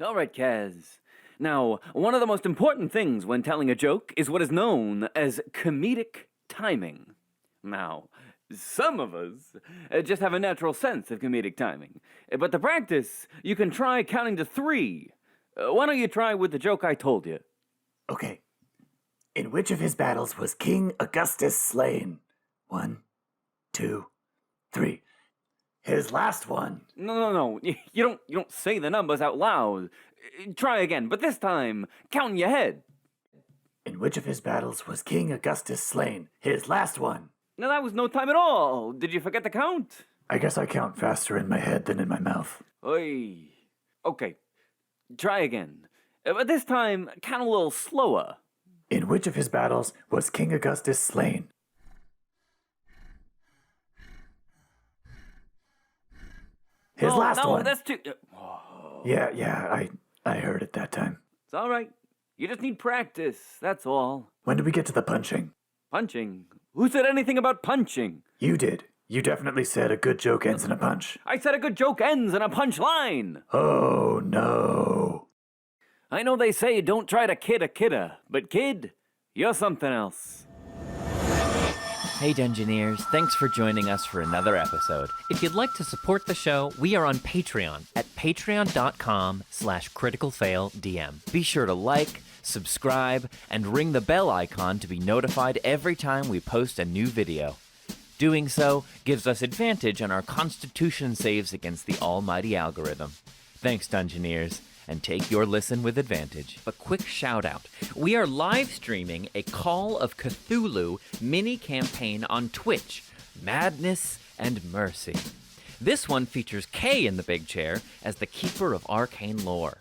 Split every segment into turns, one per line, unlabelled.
All right, Kaz. Now, one of the most important things when telling a joke is what is known as comedic timing. Now, some of us just have a natural sense of comedic timing. But to practice, you can try counting to 3. Why don't you try with the joke I told you?
Okay. In which of his battles was King Augustus slain? 1, 2, 3. His last one.
No. You don't say the numbers out loud. Try again, but this time, count in your head.
In which of his battles was King Augustus slain? His last one.
Now that was no time at all. Did you forget to count?
I guess I count faster in my head than in my mouth.
Oy. Okay, try again. But this time, count a little slower.
In which of his battles was King Augustus slain? His last one.
No, that's too...
Yeah, I heard it that time.
It's all right. You just need practice, that's all.
When did we get to the punching?
Punching? Who said anything about punching?
You did. You definitely said a good joke ends in a punch.
I said a good joke ends in a punch line.
Oh, no.
I know they say don't try to kid a kidder, but kid, you're something else.
Hey Dungeoneers, thanks for joining us for another episode. If you'd like to support the show, we are on Patreon at patreon.com/criticalfailedm. Be sure to like, subscribe, and ring the bell icon to be notified every time we post a new video. Doing so gives us advantage on our Constitution saves against the almighty algorithm. Thanks, Dungeoneers, and take your listen with advantage. A quick shout out. We are live streaming a Call of Cthulhu mini campaign on Twitch, Madness and Mercy. This one features Kay in the big chair as the keeper of arcane lore.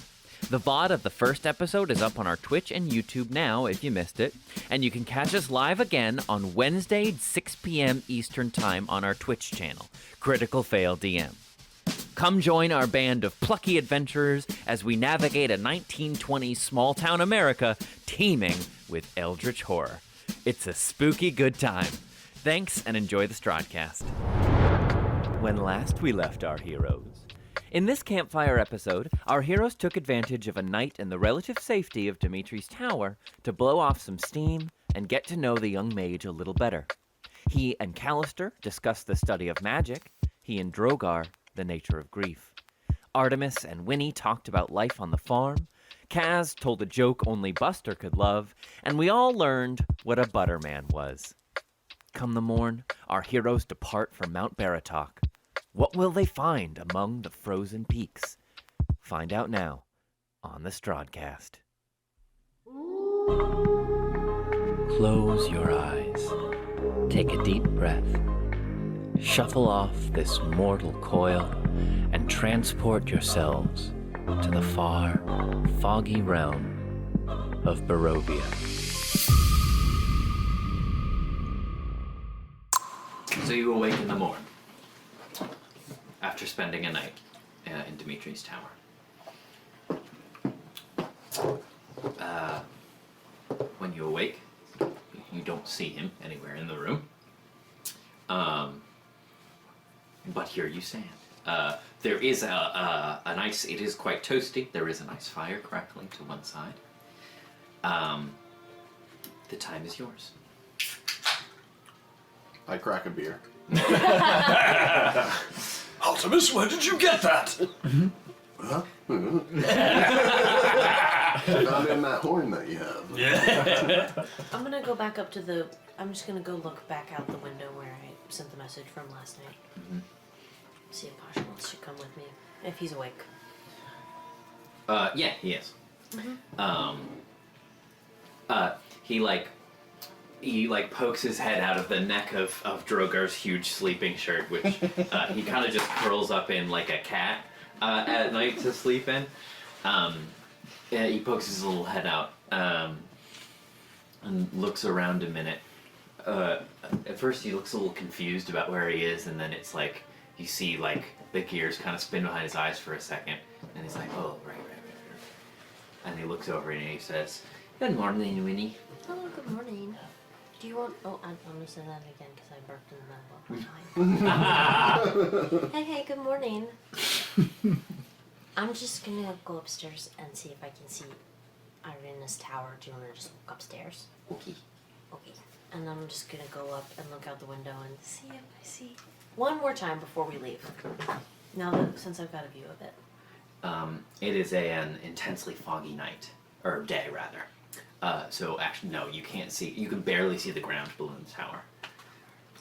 The VOD of the first episode is up on our Twitch and YouTube now if you missed it, and you can catch us live again on Wednesday, 6 p.m. Eastern Time on our Twitch channel, Critical Fail DM. Come join our band of plucky adventurers as we navigate a 1920s small-town America teeming with eldritch horror. It's a spooky good time. Thanks, and enjoy the Strahdcast. When last we left our heroes. In this campfire episode, our heroes took advantage of a night in the relative safety of Dmitri's tower to blow off some steam and get to know the young mage a little better. He and Callister discussed the study of magic, he and Drogar the nature of grief. Artemis and Winnie talked about life on the farm, Kaz told a joke only Buster could love, and we all learned what a butterman was. Come the morn, our heroes depart for Mount Baratok. What will they find among the frozen peaks? Find out now on the Strahdcast. Close your eyes. Take a deep breath. Shuffle off this mortal coil and transport yourselves to the far, foggy realm of Barovia. So you awake in the morning after spending a night in Dmitri's tower. When you awake, you don't see him anywhere in the room. But here you stand. There is a nice, it is quite toasty. There is a nice fire crackling to one side. The time is yours.
I crack a beer.
Artemis, where did you get that?
Huh? Not in that horn that you have.
Yeah.
I'm gonna go back up to the... I'm just gonna go look back out the window where I sent the message from last night.
Mm-hmm.
See if Pasha wants to come with me, if he's awake.
Yeah, he is.
Mm-hmm.
He pokes his head out of the neck of Drogar's huge sleeping shirt, which he kind of just curls up in like a cat at night to sleep in. Yeah, he pokes his little head out and looks around a minute. At first he looks a little confused about where he is, and then it's like you see like the gears kind of spin behind his eyes for a second, and he's like, oh, right. And he looks over and he says, good morning, Winnie.
Oh, good morning. Do you want... Oh, I'm going to say that again because I burped in the middle of my mind. Hey, good morning. I'm just gonna go upstairs and see if I can see Irina's tower. Do you wanna just walk upstairs?
Okay.
Okay. And I'm just gonna go up and look out the window and see if I see one more time before we leave. Now that since I've got a view of it.
It is an intensely foggy night, or day rather. So actually, no, you can't see. You can barely see the ground below the tower.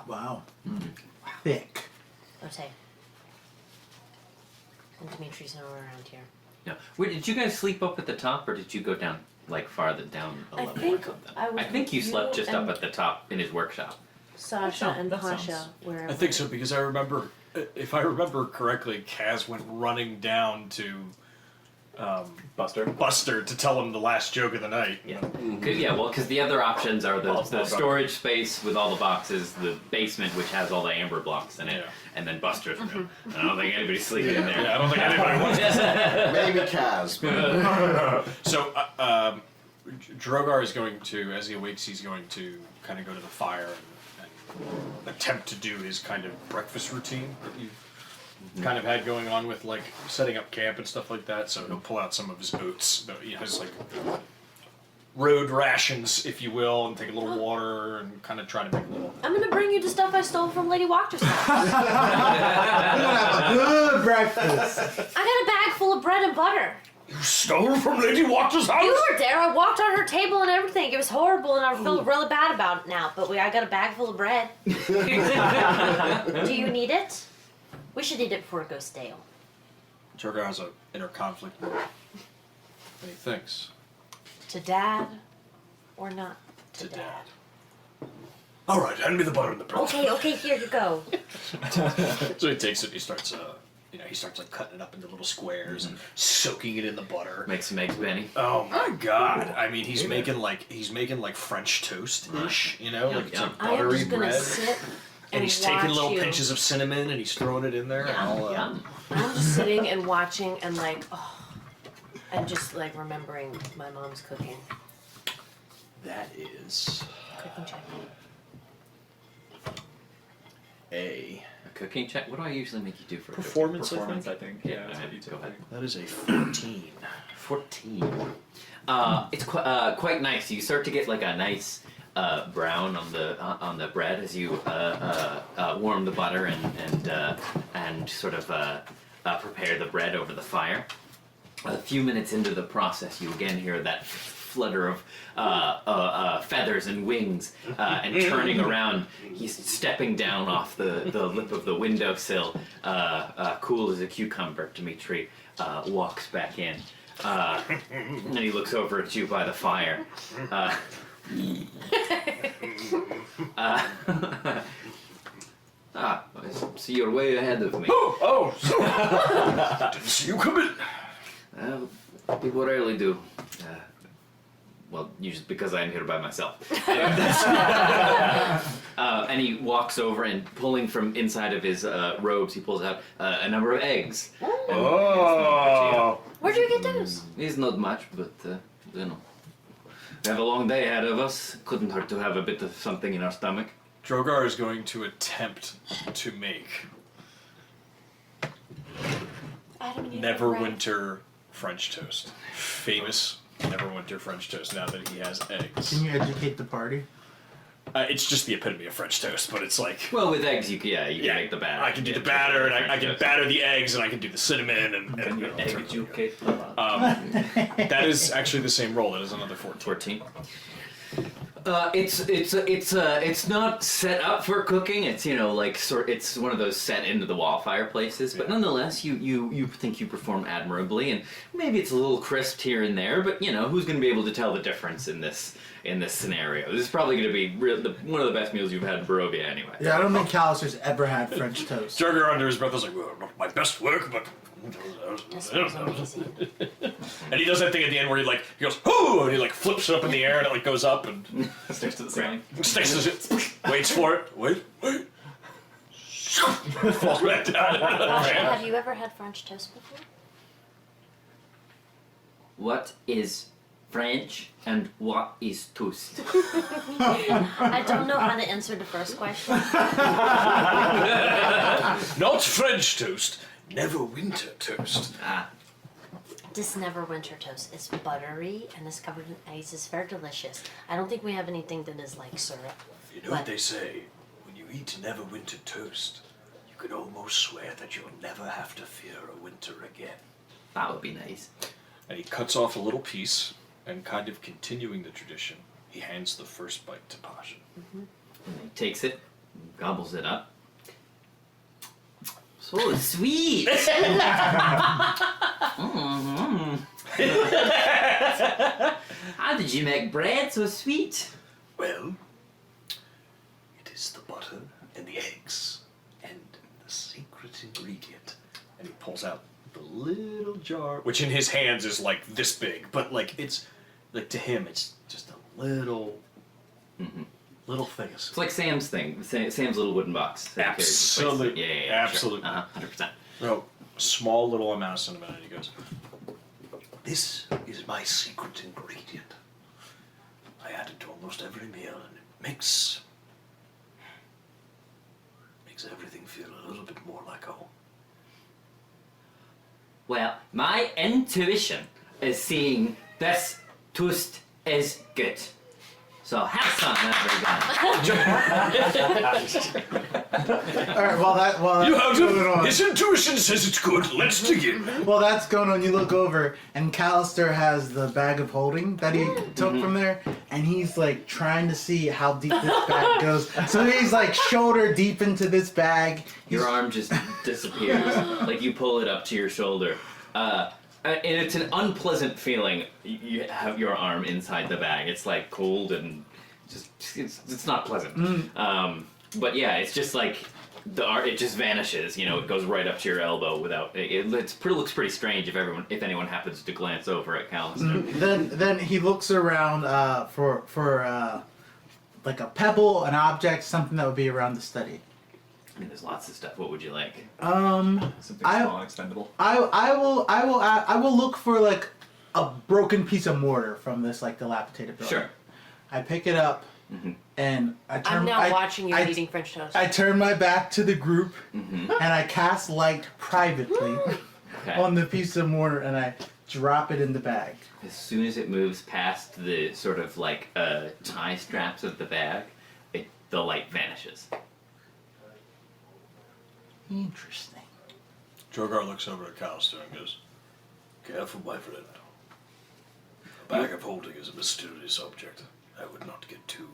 Wow. Thick.
Okay. And Dmitri's nowhere around here.
No. Wait, did you guys sleep up at the top, or did you go down farther down a
I
level?
think
or something?
I was
I think you
with
slept
you
just up
and-
at the top in his workshop.
Sasha and
that
Pasha,
sounds-
where
I think so because I remember, if I remember correctly, Kaz went running down to Buster to tell him the last joke of the night.
Yeah. Because the other options are the storage space with all the boxes, the basement which has all the amber blocks in it, and then Buster's room. And I don't think anybody's sleeping in there.
Yeah, I don't think anybody wants to.
Maybe Kaz.
So, Drogar is going to, as he awakes, he's going to kind of go to the fire and attempt to do his kind of breakfast routine that you've kind of had going on with, like, setting up camp and stuff like that. So he'll pull out some of his oats, he has, like, road rations, if you will, and take a little water and kind of try to make a little...
I'm gonna bring you the stuff I stole from Lady Walker's house.
Good breakfast.
I got a bag full of bread and butter.
You stole from Lady Walker's house?
You were there. I walked on her table and everything. It was horrible, and I feel really bad about it now. But I got a bag full of bread. Do you need it? We should eat it before it goes stale.
Drogar has an inner conflict with what he thinks.
To Dad, or not to
To
Dad.
All right, hand me the butter and the bread.
Okay, here you go.
So he takes it. He starts, he starts like cutting it up into little squares and soaking it in the butter.
Make some eggs, Benny.
Oh my God! I mean, he's making like French toast-ish, like it's like
I am
buttery
just gonna
bread.
sit
And he's taking
watch
little
you.
pinches of cinnamon and he's throwing it in there. And all,
Yum.
I'm just sitting and watching and and just like remembering my mom's cooking.
that is
Cooking check.
a
Cooking check. What do I usually make you do for a cooking?
performance.
I think. Yeah, that's what you
Go ahead.
That is a 14.
14. It's quite nice. You start to get like a nice brown on the bread as you warm the butter and sort of prepare the bread over the fire. A few minutes into the process, you again hear that flutter of feathers and wings, and turning around, he's stepping down off the lip of the windowsill, cool as a cucumber. Dmitri walks back in, and he looks over at you by the fire. So you're way ahead of me.
Oh! Didn't see you come in.
People rarely do. Well, usually because I'm here by myself. And he walks over and pulling from inside of his robes, he pulls out a number of eggs.
Oh!
Where'd you get those?
It's not much, but we have a long day ahead of us. Couldn't hurt to have a bit of something in our stomach.
Drogar is going to attempt to make Neverwinter French toast. Famous Neverwinter French toast now that he has eggs.
Can you educate the party?
It's just the epitome of French toast, but it's like...
Well, with eggs, you can make the batter.
I can do the batter, and I can batter the eggs, and I can do the cinnamon, and
Educate.
that is actually the same roll. That is another 14.
14. It's not set up for cooking. It's it's one of those set into the wall fireplaces. But nonetheless, you think you perform admirably, and maybe it's a little crisped here and there. But who's going to be able to tell the difference in this scenario? This is probably going to be one of the best meals you've had in Barovia, anyway.
Yeah, I don't think Callister's ever had French toast.
Drogar under his breath was like, well, not my best work, but...
That smells amazing.
And he does that thing at the end where he goes, "Ooh!" and he flips it up in the air and it goes up and
Sticks to the ceiling.
sticks to it, waits for it, wait, falls back down.
Sasha, have you ever had French toast before?
What is French and what is toast?
I don't know how to answer the first question.
Not French toast, Neverwinter toast.
This never winter toast. It's buttery and it's covered in ice. It's very delicious. I don't think we have anything that is like syrup.
You know what they say? When you eat Neverwinter toast, you could almost swear that you'll never have to fear a winter again.
That would be nice.
And he cuts off a little piece, and kind of continuing the tradition, he hands the first bite to Pasha.
And he takes it, gobbles it up. So sweet! How did you make bread so sweet?
Well, it is the butter and the eggs and the secret ingredient. And he pulls out the little jar, which in his hands is like this big, but like it's like to him it's just a little little thing.
It's like Sam's thing, Sam's little wooden box. that he carries in place.
Absolutely.
Yeah,
Absolutely.
Sure. 100%.
No, a small little amount of cinnamon, and he goes, "This is my secret ingredient. I add it to almost every meal, and it makes everything feel a little bit more like home."
Well, my intuition is seeing this toast is good. So have some, everybody.
All right. That's going on.
His intuition says it's good. Let's dig in.
While that's going on, you look over, and Callister has the bag of holding that he took from there, and he's like trying to see how deep this bag goes. So he's like shoulder deep into this bag.
Your arm just disappears. Like you pull it up to your shoulder. And it's an unpleasant feeling. You have your arm inside the bag. It's like cold and just it's not pleasant. But yeah, it's just like it just vanishes. You know, it goes right up to your elbow without. Looks pretty strange if anyone happens to glance over at Callister.
Then he looks around for like a pebble, an object, something that would be around the study.
I mean, there's lots of stuff. What would you like?
Something small and expendable.
I will look for like a broken piece of mortar from this like dilapidated building.
Sure.
I pick it up and I turn.
I'm now watching you eating French toast.
I turn my back to the group and I cast light privately on the piece of mortar and I drop it in the bag.
As soon as it moves past the sort of like tie straps of the bag, the light vanishes.
Interesting.
Drogar looks over at Callister and goes, "Careful, my friend. A bag of holding is a mysterious object. I would not get too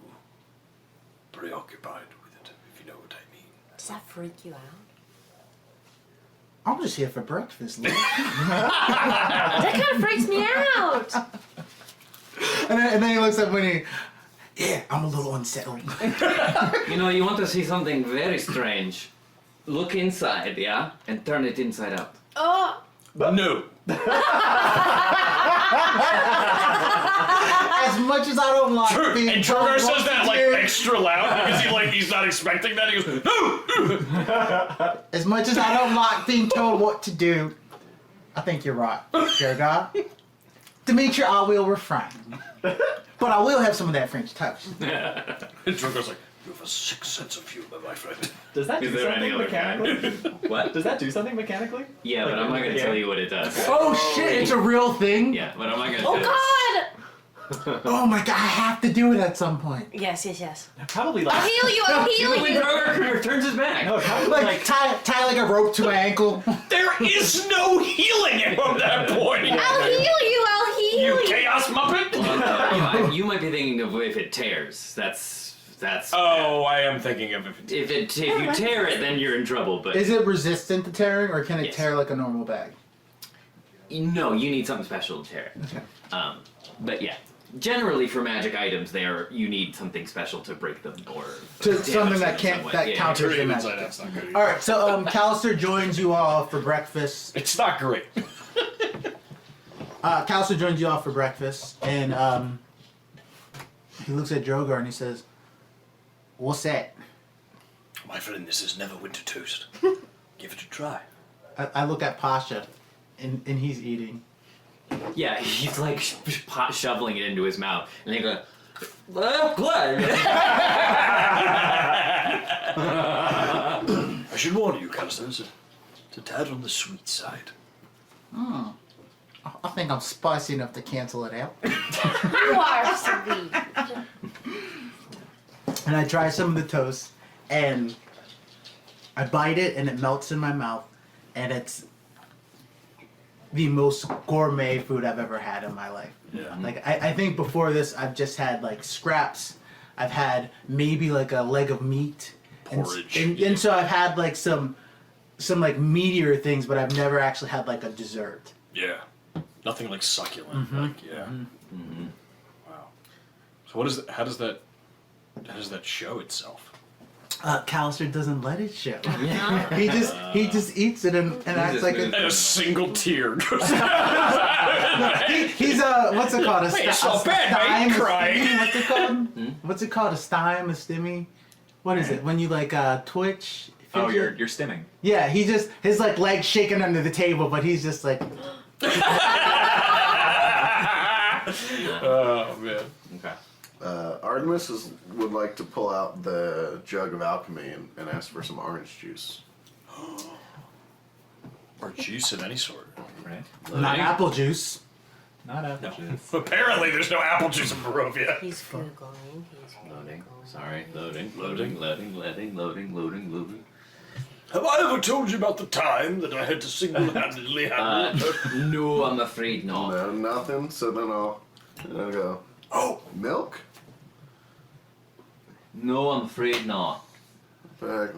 preoccupied with it, if you know what I mean."
Does that freak you out?
I'm just here for breakfast. Lou.
That kind of freaks me out.
and then he looks at Winnie. Yeah, I'm a little unsettled.
You know, you want to see something very strange. Look inside, yeah? And turn it inside out.
Oh.
No.
As much as I don't like
True.
being
And
told
Drogar
what
says
to
that like
do,
extra loud because he's not expecting that. He goes, "No."
as much as I don't like being told what to do, I think you're right, Drogar. Dmitri, I will refrain. But I will have some of that French toast.
And Drogar's like, "You have a sick sense of humor, my friend."
Does that
Is
do
there any
something
other kind?
mechanically?
What?
Does that do something mechanically?
Yeah, but I'm not going to tell you what it does.
Oh shit, it's a real thing?
Yeah, but I'm not going to
Oh
tell you.
God!
Oh my god, I have to do it at some point.
Yes.
Probably
I'll
like.
heal you. I'll heal
When
you.
Drogar turns his back.
No, probably
Like, tie like a rope to my ankle.
There is no healing at that point.
I'll heal you. I'll heal
You
you.
chaos muppet.
You might be thinking of if it tears. That's.
Oh, I am thinking of it.
If you tear it, then you're in trouble. But
Is it resistant to tearing, or can it
Yes.
tear like a normal bag?
no, you need something special to tear it.
Okay.
But yeah, generally for magic items, you need something special to break them or damage
Something that
them in some way. Yeah.
counters the
Inside
magic.
out's not good.
Alright, so Callister joins you all for breakfast.
It's not great.
Callister joins you all for breakfast, and he looks at Drogar and he says, "What's that?"
My friend, this is Neverwinter toast. Give it a try.
I look at Pasha, and he's eating.
Yeah, he's like shoveling it into his mouth, and they go, "Well, good."
I should warn you, Callister, it's a tad on the sweet side.
I think I'm spicy enough to cancel it out.
You are sweet.
And I try some of the toast, and I bite it, and it melts in my mouth, and it's the most gourmet food I've ever had in my life.
Yeah.
Like, I think before this, I've just had, like, scraps. I've had maybe, like, a leg of meat.
Porridge.
And so I've had, like, some like, meatier things, but I've never actually had, like, a dessert.
Yeah. Nothing like succulent. Like, yeah. Wow. So how does that show itself?
Callister doesn't let it show. he just eats it and acts
just
like
moves
And a single tear goes
he's a what's it called?
Hey, it's so bad, I ain't crying.
What's it called? What's it called? A stime, a stimmy? What is it? When you like twitch?
Oh,
fidget?
you're stimming.
Yeah, he just his like legs shaking under the table, but he's just like
Oh man.
Okay.
Artemis would like to pull out the jug of alchemy and ask for some orange juice.
Or juice of any sort.
Right?
not apple juice.
Not apple juice.
Apparently, there's no apple juice in Barovia.
He's googling.
Loading. Sorry. Loading.
Have I ever told you about the time that I had to single-handedly handle?
No, I'm afraid not.
No, nothing. So then I'll go. Oh, milk.
No, I'm afraid not.
Like,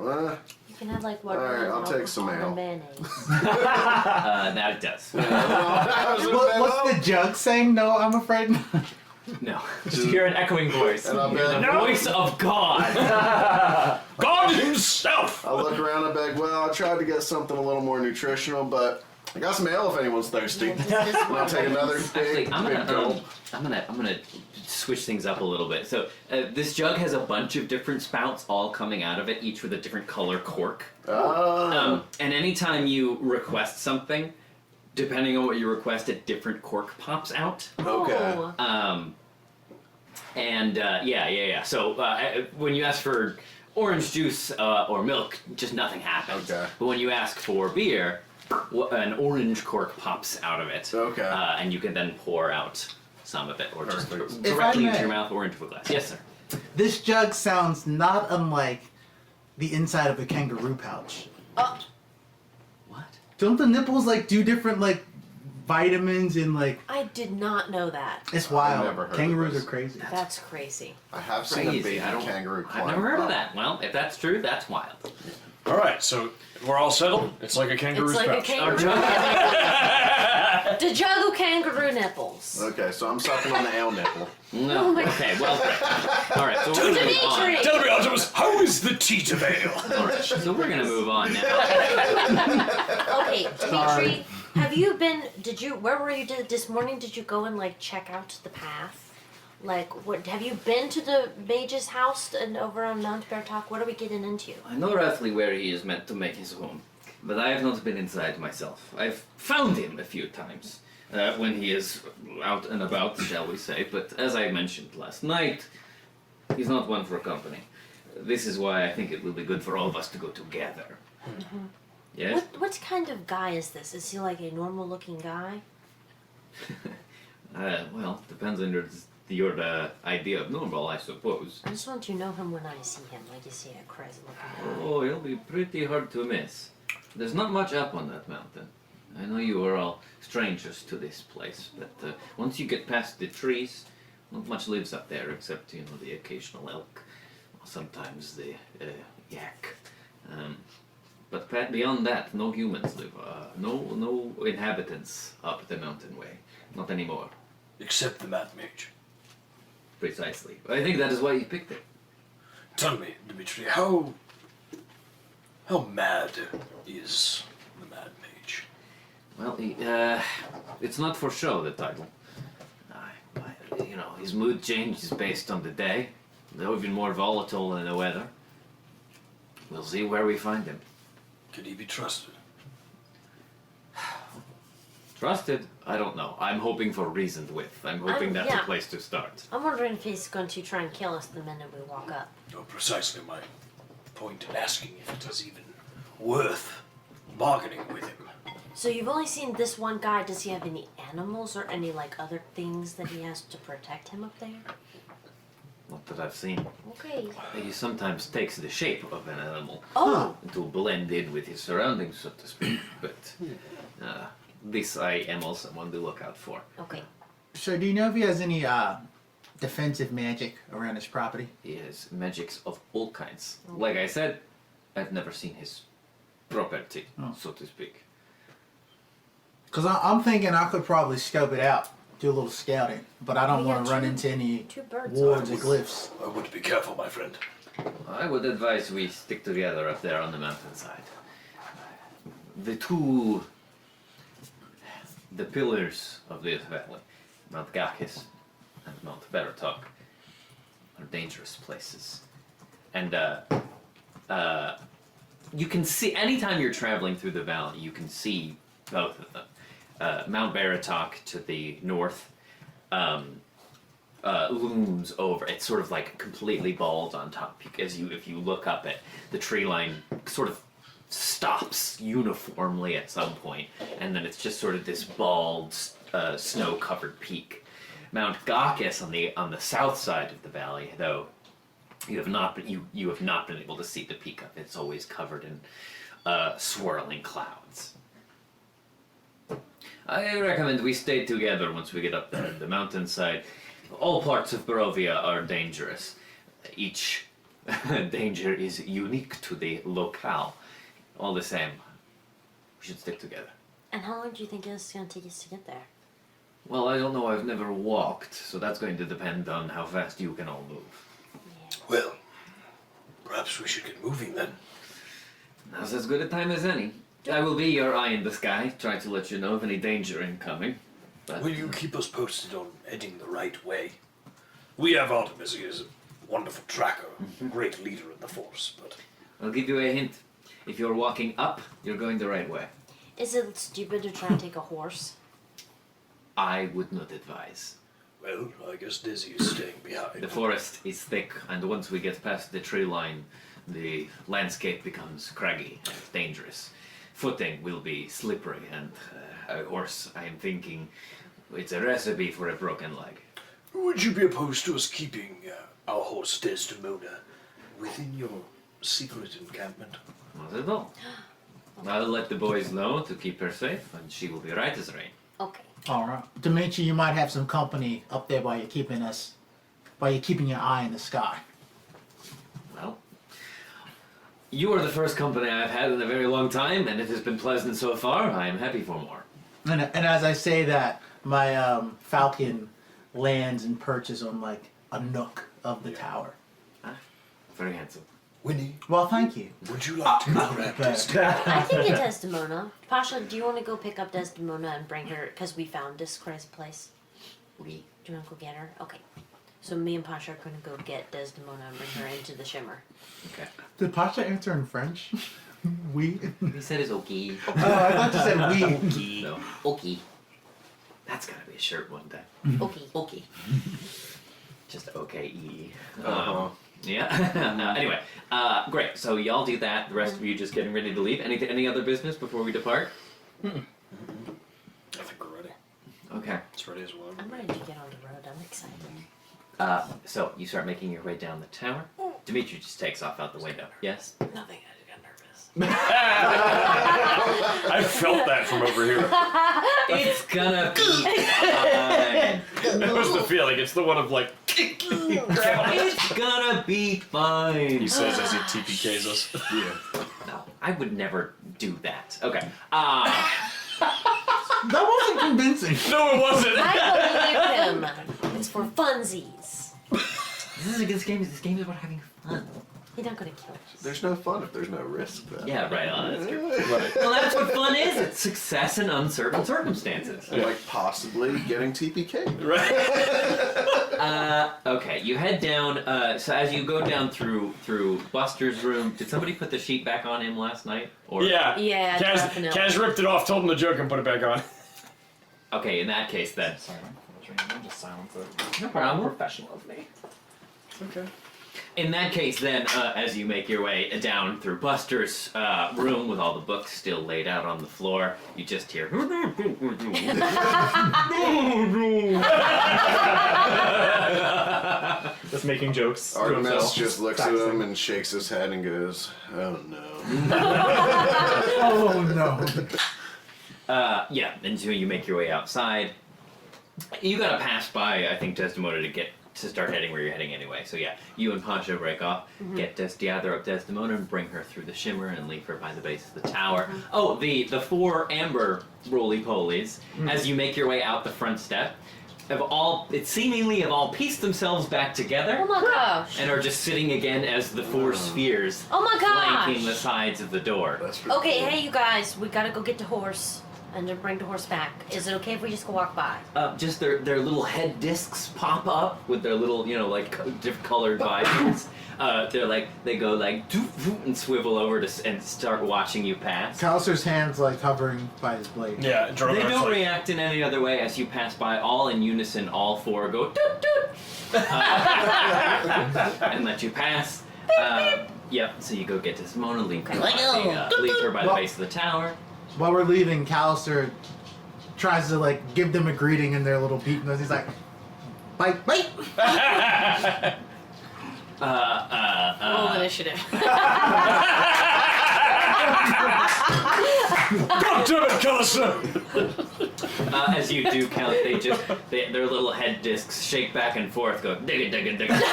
You can have like what?
Alright, I'll take some ale.
Mayonnaise.
That it does.
What's the jug saying? No, I'm afraid not.
No.
Just hear an echoing voice.
And I'll be like,
The voice of God.
God himself!
I'll look around and be like, well, I tried to get something a little more nutritional, but I got some ale if anyone's thirsty. And I'll take another
Actually,
big,
I'm
big
gonna
gulp.
I'm gonna switch things up a little bit. So this jug has a bunch of different spouts all coming out of it, each with a different color cork.
Oh.
And anytime you request something, depending on what you request, a different cork pops out.
Okay.
Oh.
Yeah. So when you ask for orange juice or milk, just nothing happens.
Okay.
But when you ask for beer, an orange cork pops out of it.
Okay.
And you can then pour out some of it, or just
Perfect.
directly
If I
into your
may.
mouth or into a glass. Yes, sir.
This jug sounds not unlike the inside of a kangaroo pouch.
What?
Don't the nipples like do different like vitamins and like
I did not know that.
it's wild.
never heard of
Kangaroos
this.
are crazy.
That's crazy.
I have seen a
Crazy.
baby
I don't-
kangaroo climb
I've never heard
up.
of that. Well, if that's true, that's wild.
Alright, so we're all settled? It's like a kangaroo's
It's like a
pouch.
kangaroo. The jug of kangaroo nipples.
Okay, so I'm sucking on the ale nipple.
No.
Oh my
Okay, well, all right. So we're gonna move on.
Dmitri!
Tell me, Artemis, how is the teat of ale?
All right, so we're gonna move on now.
Okay, Dmitri, have you been? Where were you this morning? Did you go and like check out the path? Like, what? Have you been to the mage's house and over on Mount Bertok? What are we getting into?
I know roughly where he is meant to make his home, but I have not been inside myself. I've found him a few times when he is out and about, shall we say. But as I mentioned last night, he's not one for company. This is why I think it will be good for all of us to go together. Yes.
What kind of guy is this? Is he like a normal-looking guy?
Well, depends on your idea of normal, I suppose.
I just want to know him when I see him. Like, is he a crazy-looking guy?
Oh, he'll be pretty hard to miss. There's not much up on that mountain. I know you are all strangers to this place, but once you get past the trees, not much lives up there except, the occasional elk, or sometimes the yak. But beyond that, no humans live. No inhabitants up the mountain way. Not anymore.
Except the Mad Mage.
Precisely. I think that is why you picked it.
Tell me, Dmitri, how mad is the Mad Mage?
Well, it's not for show, the title. His mood changes based on the day. They're even more volatile than the weather. We'll see where we find him.
Can he be trusted?
Trusted? I don't know. I'm hoping for reasoned with. I'm hoping that's a
yeah.
place to start.
I'm wondering if he's going to try and kill us the minute we walk up.
No, precisely my point in asking if it is even worth bargaining with him.
So you've only seen this one guy. Does he have any animals or any like other things that he has to protect him up there?
Not that I've seen.
Okay.
He sometimes takes the shape of an animal
Oh.
to blend in with his surroundings, so to speak. But this I am also on the lookout for.
Okay.
So do you know if he has any defensive magic around his property?
He has magics of all kinds. Like I said, I've never seen his property, so to speak.
Because I'm thinking I could probably scope it out, do a little scouting, but I don't
We
want
got
to run
two-
into any
two birds.
wards or glyphs.
I would be careful, my friend.
I would advise we stick together up there on the mountainside. The pillars of this valley, Mount Gakis and Mount Baratok, are dangerous places. And you can see, anytime you're traveling through the valley, you can see both of them. Mount Baratok to the north looms over. It's sort of like completely bald on top. Because if you look up at the tree line, sort of stops uniformly at some point, and then it's just sort of this bald, snow-covered peak. Mount Gakis on the south side of the valley, though, you have not been able to see the peak of it. It's always covered in swirling clouds. I recommend we stay together once we get up there. The mountainside, all parts of Barovia are dangerous. Each danger is unique to the locale. All the same, we should stick together.
And how long do you think it's going to take us to get there?
Well, I don't know. I've never walked, so that's going to depend on how fast you can all move.
Well, perhaps we should get moving then.
Now's as good a time as any. I will be your eye in the sky, try to let you know of any danger incoming. But,
Will you keep us posted on heading the right way? We have Artemis. He is a wonderful tracker, great leader in the force, but...
I'll give you a hint. If you're walking up, you're going the right way.
Is it stupid to try and take a horse?
I would not advise.
Well, I guess Dizzy is staying behind.
The forest is thick, and once we get past the tree line, the landscape becomes craggy and dangerous. Footing will be slippery, and a horse, I am thinking, it's a recipe for a broken leg.
Would you be opposed to us keeping our horse Desdemona within your secret encampment?
Not at all. I'll let the boys know to keep her safe, and she will be right as rain.
Okay.
All right, Dmitri, you might have some company up there while you're keeping your eye in the sky.
Well, you are the first company I've had in a very long time, and it has been pleasant so far. I am happy for more.
And as I say that, my falcon lands and perches on like a nook of the tower.
Very handsome.
Winnie,
Well, thank you.
would you like to go grab Desdemona?
I can get Desdemona. Pasha, do you want to go pick up Desdemona and bring her? Because we found this crazy place.
We.
Do you want to go get her? Okay. So me and Pasha are going to go get Desdemona and bring her into the Shimmer.
Okay.
Did Pasha answer in French? We?
He said it's okay.
Oh, I thought you said we.
Okay. No. Okay. That's gotta be a shirt one day.
Okay.
Okay. Just okay.
Uh-huh.
Yeah. Anyway, great. So y'all do that. The rest of you just getting ready to leave. Any other business before we depart?
I think we're ready.
Okay.
It's ready as well.
I'm ready to get on the road. I'm excited.
So you start making your way down the tower. Dmitri just takes off out the window. Yes.
Nothing. I just got nervous.
I felt that from over here.
It's gonna be fine.
That was the feeling. It's the one of like.
It's gonna be fine.
He says as he TPKs us. Yeah.
No, I would never do that. Okay.
That wasn't convincing.
No, it wasn't.
I believe him. It's for funsies.
This game is about having fun.
He's not going to kill us.
There's no fun if there's no risk, then.
Yeah, right. That's true.
Right.
Well, that's what fun is. It's success in uncertain circumstances.
Like possibly getting TPK.
Right.
Okay, you head down. So as you go down through Buster's room, did somebody put the sheet back on him last night? Or
Yeah.
Yeah, definitely.
Kaz ripped it off, told him the joke, and put it back on.
Okay, in that case then.
Sorry, I'm just silence it.
No problem.
Professional of me.
Okay.
In that case, then, as you make your way down through Buster's room with all the books still laid out on the floor, you just hear.
Just making jokes. to
Artemis
himself.
just looks at him and shakes his head and goes, "Oh no."
Oh no.
Yeah, and so you make your way outside. You gotta pass by, I think, Desdemona to start heading where you're heading anyway. So yeah, you and Pasha break off, gather up Desdemona and bring her through the shimmer and leave her by the base of the tower. Oh, the 4 amber roly-polies, as you make your way out the front step, have all pieced themselves back together.
Oh my gosh.
And are just sitting again as the 4 spheres
Oh my
flanking the
gosh.
sides of the door.
That's pretty
Okay,
cool.
hey you guys, we gotta go get the horse and then bring the horse back. Is it okay if we just go walk by?
Just their little head discs pop up with their little, different colored visors. They go like doof, doof, and swivel over and start watching you pass.
Callister's hands like hovering by his blade.
Yeah, Drogar's
They don't
like,
react in any other way as you pass by. All in unison, all 4 go doot doot, and let you pass. Yep. So you go get to Simona, leave her by the
Well-
base of the tower.
While we're leaving, Callister tries to like give them a greeting in their little beat nose. He's like, "Bite, bite."
Roll initiative.
God damn it, Callister!
As you do count, their little head discs shake back and forth, go dig it, dig it, dig it.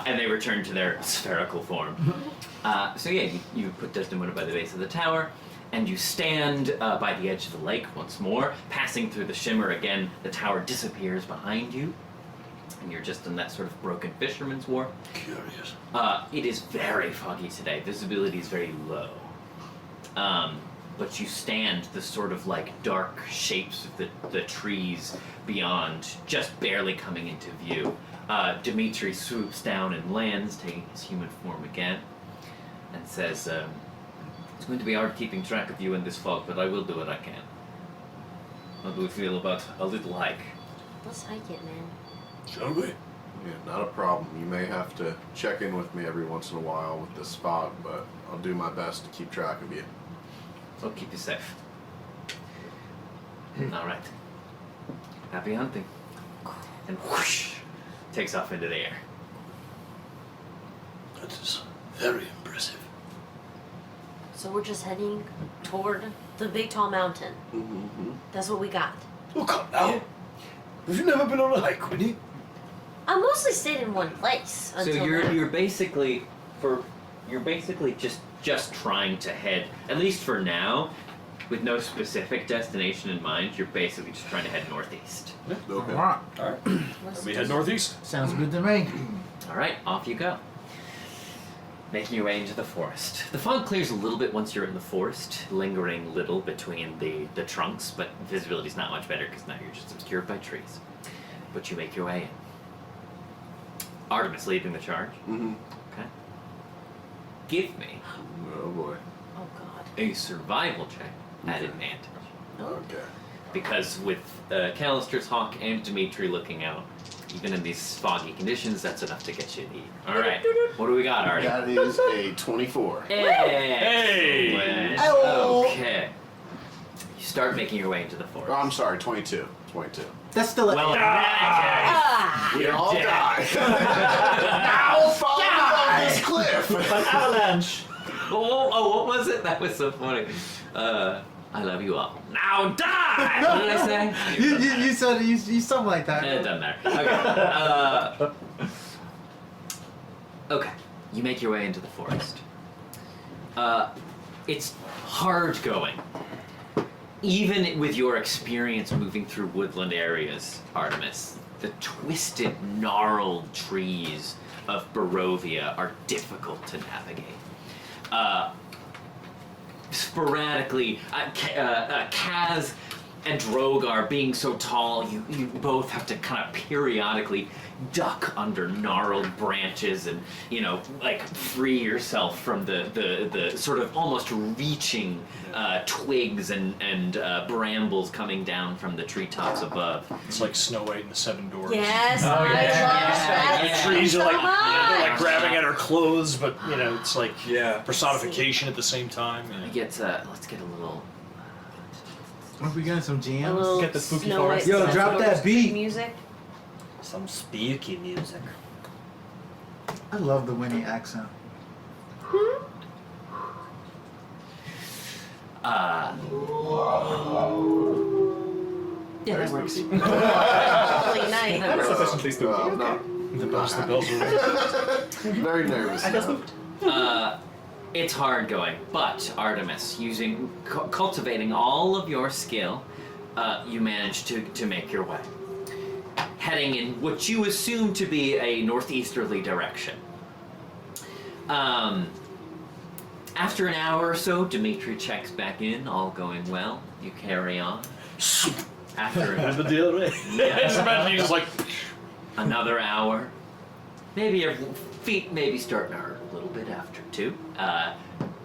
And they return to their spherical form. So yeah, you put Desdemona by the base of the tower, and you stand by the edge of the lake once more, passing through the shimmer again. The tower disappears behind you, and you're just in that sort of broken fisherman's wharf.
Curious.
It is very foggy today. Visibility is very low. But you stand the sort of like dark shapes of the trees beyond, just barely coming into view. Dmitri swoops down and lands, taking his human form again, and says, "It's going to be hard keeping track of you in this fog, but I will do what I can. How do we feel about a little hike?"
Let's hike it, man.
Shall we?
Yeah, not a problem. You may have to check in with me every once in a while with this fog, but I'll do my best to keep track of you.
So keep you safe. All right. Happy hunting. And whoosh, takes off into the air.
That is very impressive.
So we're just heading toward the big tall mountain.
Mm-hmm.
That's what we got.
Oh, come now. Have you never been on a hike, Winnie?
I mostly stayed in one place
So
until now.
you're basically just trying to head, at least for now, with no specific destination in mind. You're basically just trying to head northeast.
Okay.
Alright.
Alright.
Let's
We head northeast.
Sounds good to me.
All right, off you go. Making your way into the forest. The fog clears a little bit once you're in the forest, lingering little between the trunks, but visibility's not much better because now you're just obscured by trees. But you make your way in. Artemis leading the charge.
Mm-hmm.
Okay. Give me
Oh boy.
Oh god.
a survival check at
Okay.
advantage.
Okay.
Because with Callister's hawk and Dmitri looking out, even in these foggy conditions, that's enough to get you to eat. All right, what do we got, Artie?
That is a 24.
Hey!
Oh.
Okay. You start making your way into the forest.
Oh, I'm sorry, 22. 22.
That's still a
Well, in that
We all
dead.
die. Now fall off this cliff.
An avalanche.
case- oh, what was it? That was so funny. I love you all. Now die! What did I say?
you said you something like that.
It doesn't matter. Okay. Okay. You make your way into the forest. It's hard going. Even with your experience moving through woodland areas, Artemis, the twisted, gnarled trees of Barovia are difficult to navigate. Sporadically, Kaz and Drogar, being so tall, you both have to kind of periodically duck under gnarled branches and, like free yourself from the sort of almost reaching twigs and brambles coming down from the treetops above.
It's like Snow White and the Seven Dwarfs.
Yes, I love that.
The trees
so
are like,
much.
they're like grabbing at her clothes, but it's like personification at the same time.
Let's get a little.
Are we getting some
A
jams?
little
Get the spooky
Snow
forest.
White
Yo,
Snow
drop that
Forest
beat.
music.
Some spooky music.
I love the Winnie accent.
Yeah, that works.
Holy night.
That's sufficiently spooky.
No,
The bells are
very nervous.
It's hard going, but Artemis, cultivating all of your skill, you manage to make your way, heading in what you assume to be a northeasterly direction. After an hour or so, Dmitri checks back in, all going well. You carry on. After
the deal, right?
Yeah.
Just imagine you just like.
Another hour. Maybe your feet maybe starting to hurt a little bit after 2.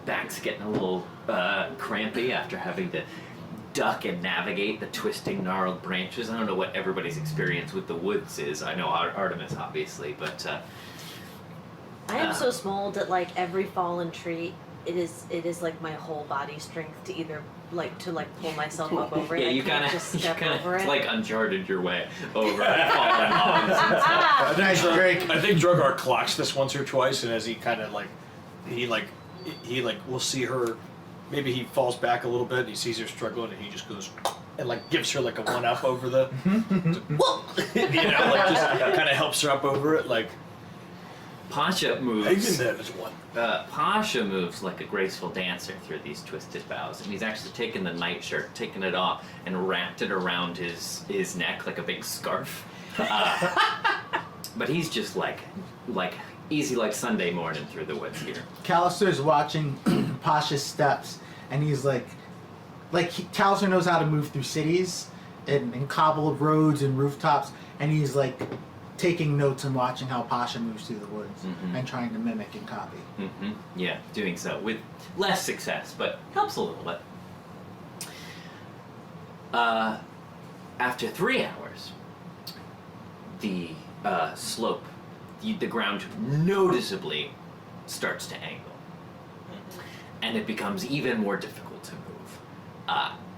Back's getting a little crampy after having to duck and navigate the twisting, gnarled branches. I don't know what everybody's experience with the woods is. I know Artemis, obviously, but
I am so small that like every fallen tree, it is like my whole body strength to either pull myself up over it.
yeah, you
I can't
kind
just
of
step over it.
like uncharted your way over fallen logs.
Nice Drake.
I think Drogar clocks this once or twice, and as he kind of we'll see her. Maybe he falls back a little bit, and he sees her struggling, and he just goes and like gives her like a 1-up over the, just kind of helps her up over it, like.
Pasha moves.
That is one.
Pasha moves like a graceful dancer through these twisted boughs, and he's actually taken the nightshirt, taken it off, and wrapped it around his neck like a big scarf. But he's just like easy like Sunday morning through the woods here.
Callister's watching Pasha's steps, and he's Callister knows how to move through cities and cobbled roads and rooftops, and he's like taking notes and watching how Pasha moves through the woods and trying to mimic and copy.
Mm-hmm. Yeah, doing so with less success, but helps a little bit. After 3 hours, the slope, the ground noticeably starts to angle, and it becomes even more difficult to move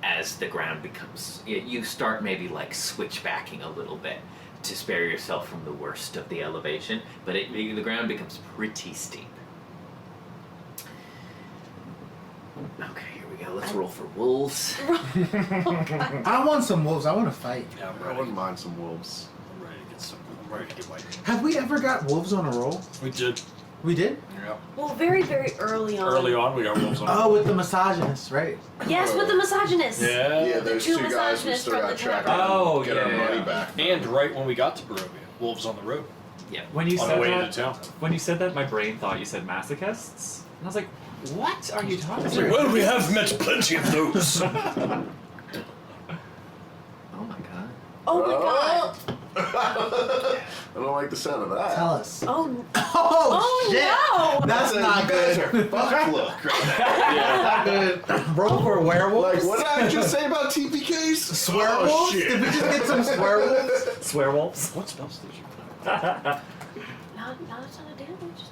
as the ground becomes. You start maybe like switchbacking a little bit to spare yourself from the worst of the elevation, but the ground becomes pretty steep. Okay, here we go. Let's roll for wolves.
I want some wolves. I want to fight.
Yeah,
I wouldn't mind some wolves.
I'm ready to get some. I'm ready to get white.
Have we ever got wolves on a roll?
We did.
We did?
Yeah.
Well, very, very early on.
Early on, we got wolves on.
Oh, with the misogynist, right?
Yes, with the misogynist.
Yeah,
The
there's
two
two guys we
misogynists
still
from
got
the
track
tavern.
of. Get our
yeah,
money
yeah.
back.
And right when we got to Barovia, wolves on the road.
Yeah.
When you
On
said
the way
that,
into town.
when you said that, my brain thought you said masochists, and I was like, "What are you talking about?"
Well, we have met plenty of those.
Oh my god.
Oh my god.
I don't like the sound of that.
Tell us.
Oh,
Oh, shit!
no.
That's not
You guys
good.
are fuck look right there.
Not good. Roll for werewolves?
Like, what did I just say about TPKs?
Swearwolves?
Oh, shit.
Did we just get some swearwolves?
Swearwolves.
What spells did you put?
Not a ton of damage.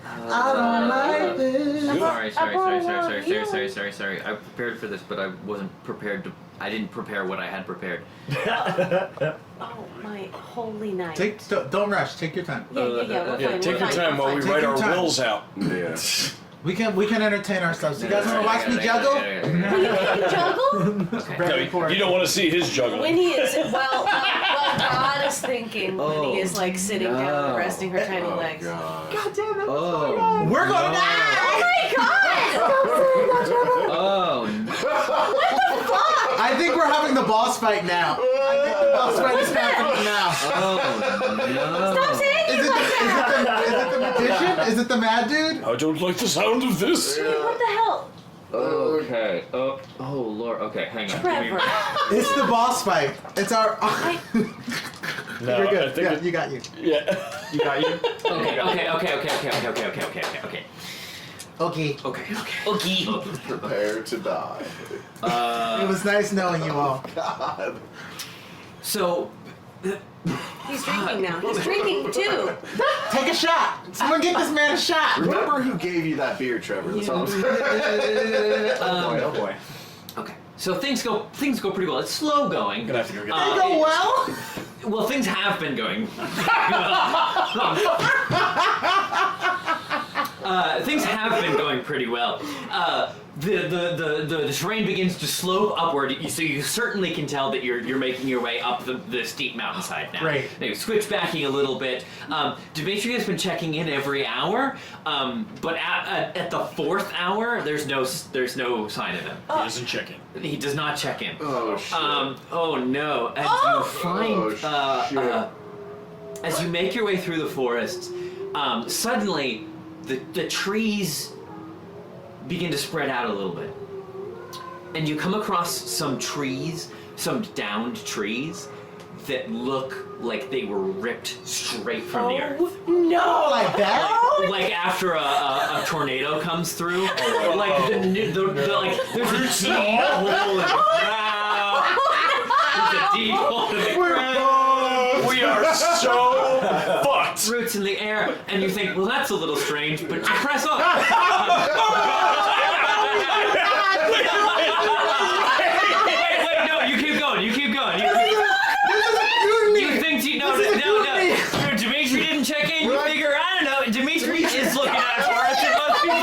I don't like this.
Sorry. I prepared for this, but I wasn't prepared to. I didn't prepare what I had prepared.
Oh my holy night.
Don't rush. Take your time.
Yeah, we're fine.
Take
we're
your
fine,
time
we're
while we
fine.
Take
write
your
our
time.
wills out.
Yeah.
We can entertain ourselves. You guys want to watch me juggle?
Will you make a juggle?
Okay.
You don't want to see his juggling.
Winnie is, well, God is thinking. Winnie is like sitting down and resting her tiny
Oh,
legs.
God.
God damn it.
Oh.
We're going to die!
Oh my god!
Oh.
I think we're having the boss fight now. I think the boss fight is happening now.
Oh no.
Stop saying it like that!
Is it the magician? Is it the mad dude?
I don't like the sound of this.
What the hell?
Okay. Oh Lord. Okay, hang on.
Trevor.
It's the boss fight. It's our.
No,
You're
I
good.
think
Yeah, you got you.
Yeah.
You got you?
Okay.
Okay.
Prepare to die.
It was nice knowing you all.
God.
So,
He's drinking now. He's drinking too.
Take a shot. Someone get this man a shot.
Remember who gave you that beer, Trevor? That's all I'm saying.
Oh boy.
okay. So things go pretty well. It's slow going.
I'm gonna have to go get
They go well.
Well, things have been going. Things have been going pretty well. The terrain begins to slope upward, so you certainly can tell that you're making your way up the steep mountainside now.
Great.
Now you switch backing a little bit. Dmitri has been checking in every hour, but at the 4th hour, there's no sign of him.
He doesn't check in.
He does not check in.
Oh, shit.
Oh no! As you find, as you make your way through the forest, suddenly the trees begin to spread out a little bit, and you come across some trees, some downed trees that look like they were ripped straight from the earth.
No!
Like that?
Like after a tornado comes through, like there's a deep hole in the ground. There's a deep hole in the ground.
We are so fucked.
Roots in the air, and you think, well, that's a little strange, but you press on. Wait, no, you keep going. You think you know? No. Dmitri didn't check in. You figure, I don't know. Dmitri is looking at us for us. It must be fine.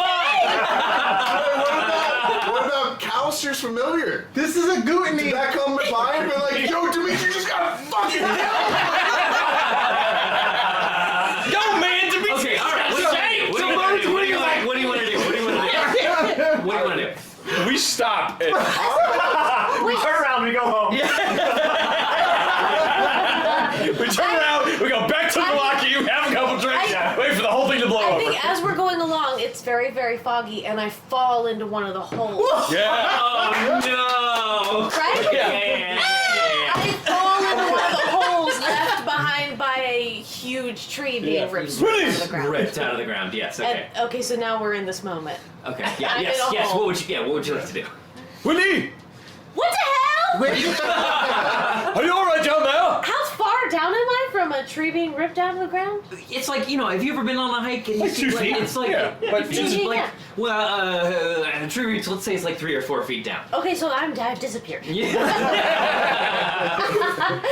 What about Callister's familiar?
This is a Gootany.
Did that come by and be like, yo, Dmitri just got fucking
Go, man, Dmitri.
Okay, all right. What do you want to do?
We stop. And
We turn around, we go home.
we turn around. We go back to Milwaukee. You have a couple drinks. Wait for the whole thing to blow
I
over.
think as we're going along, it's very, very foggy, and I fall into one of the holes.
Yeah.
Oh no!
Right?
Yeah.
I fall into one of the holes left behind by a huge tree being ripped straight out of the ground.
Ripped out of the ground. Yes. Okay.
And, okay, so now we're in this moment.
Okay. Yeah.
I'm
Yes.
in a
Yes.
hole.
What would you like to do?
Winnie,
What the hell?
are you all right down there?
How far down am I from a tree being ripped out of the ground?
It's like, have you ever been on a hike and you
Like
see,
2 feet.
it's like,
Yeah, but
it's
just
like,
yeah.
well, a tree roots, let's say it's like 3 or 4 feet down.
Okay, so I've disappeared.
Yeah.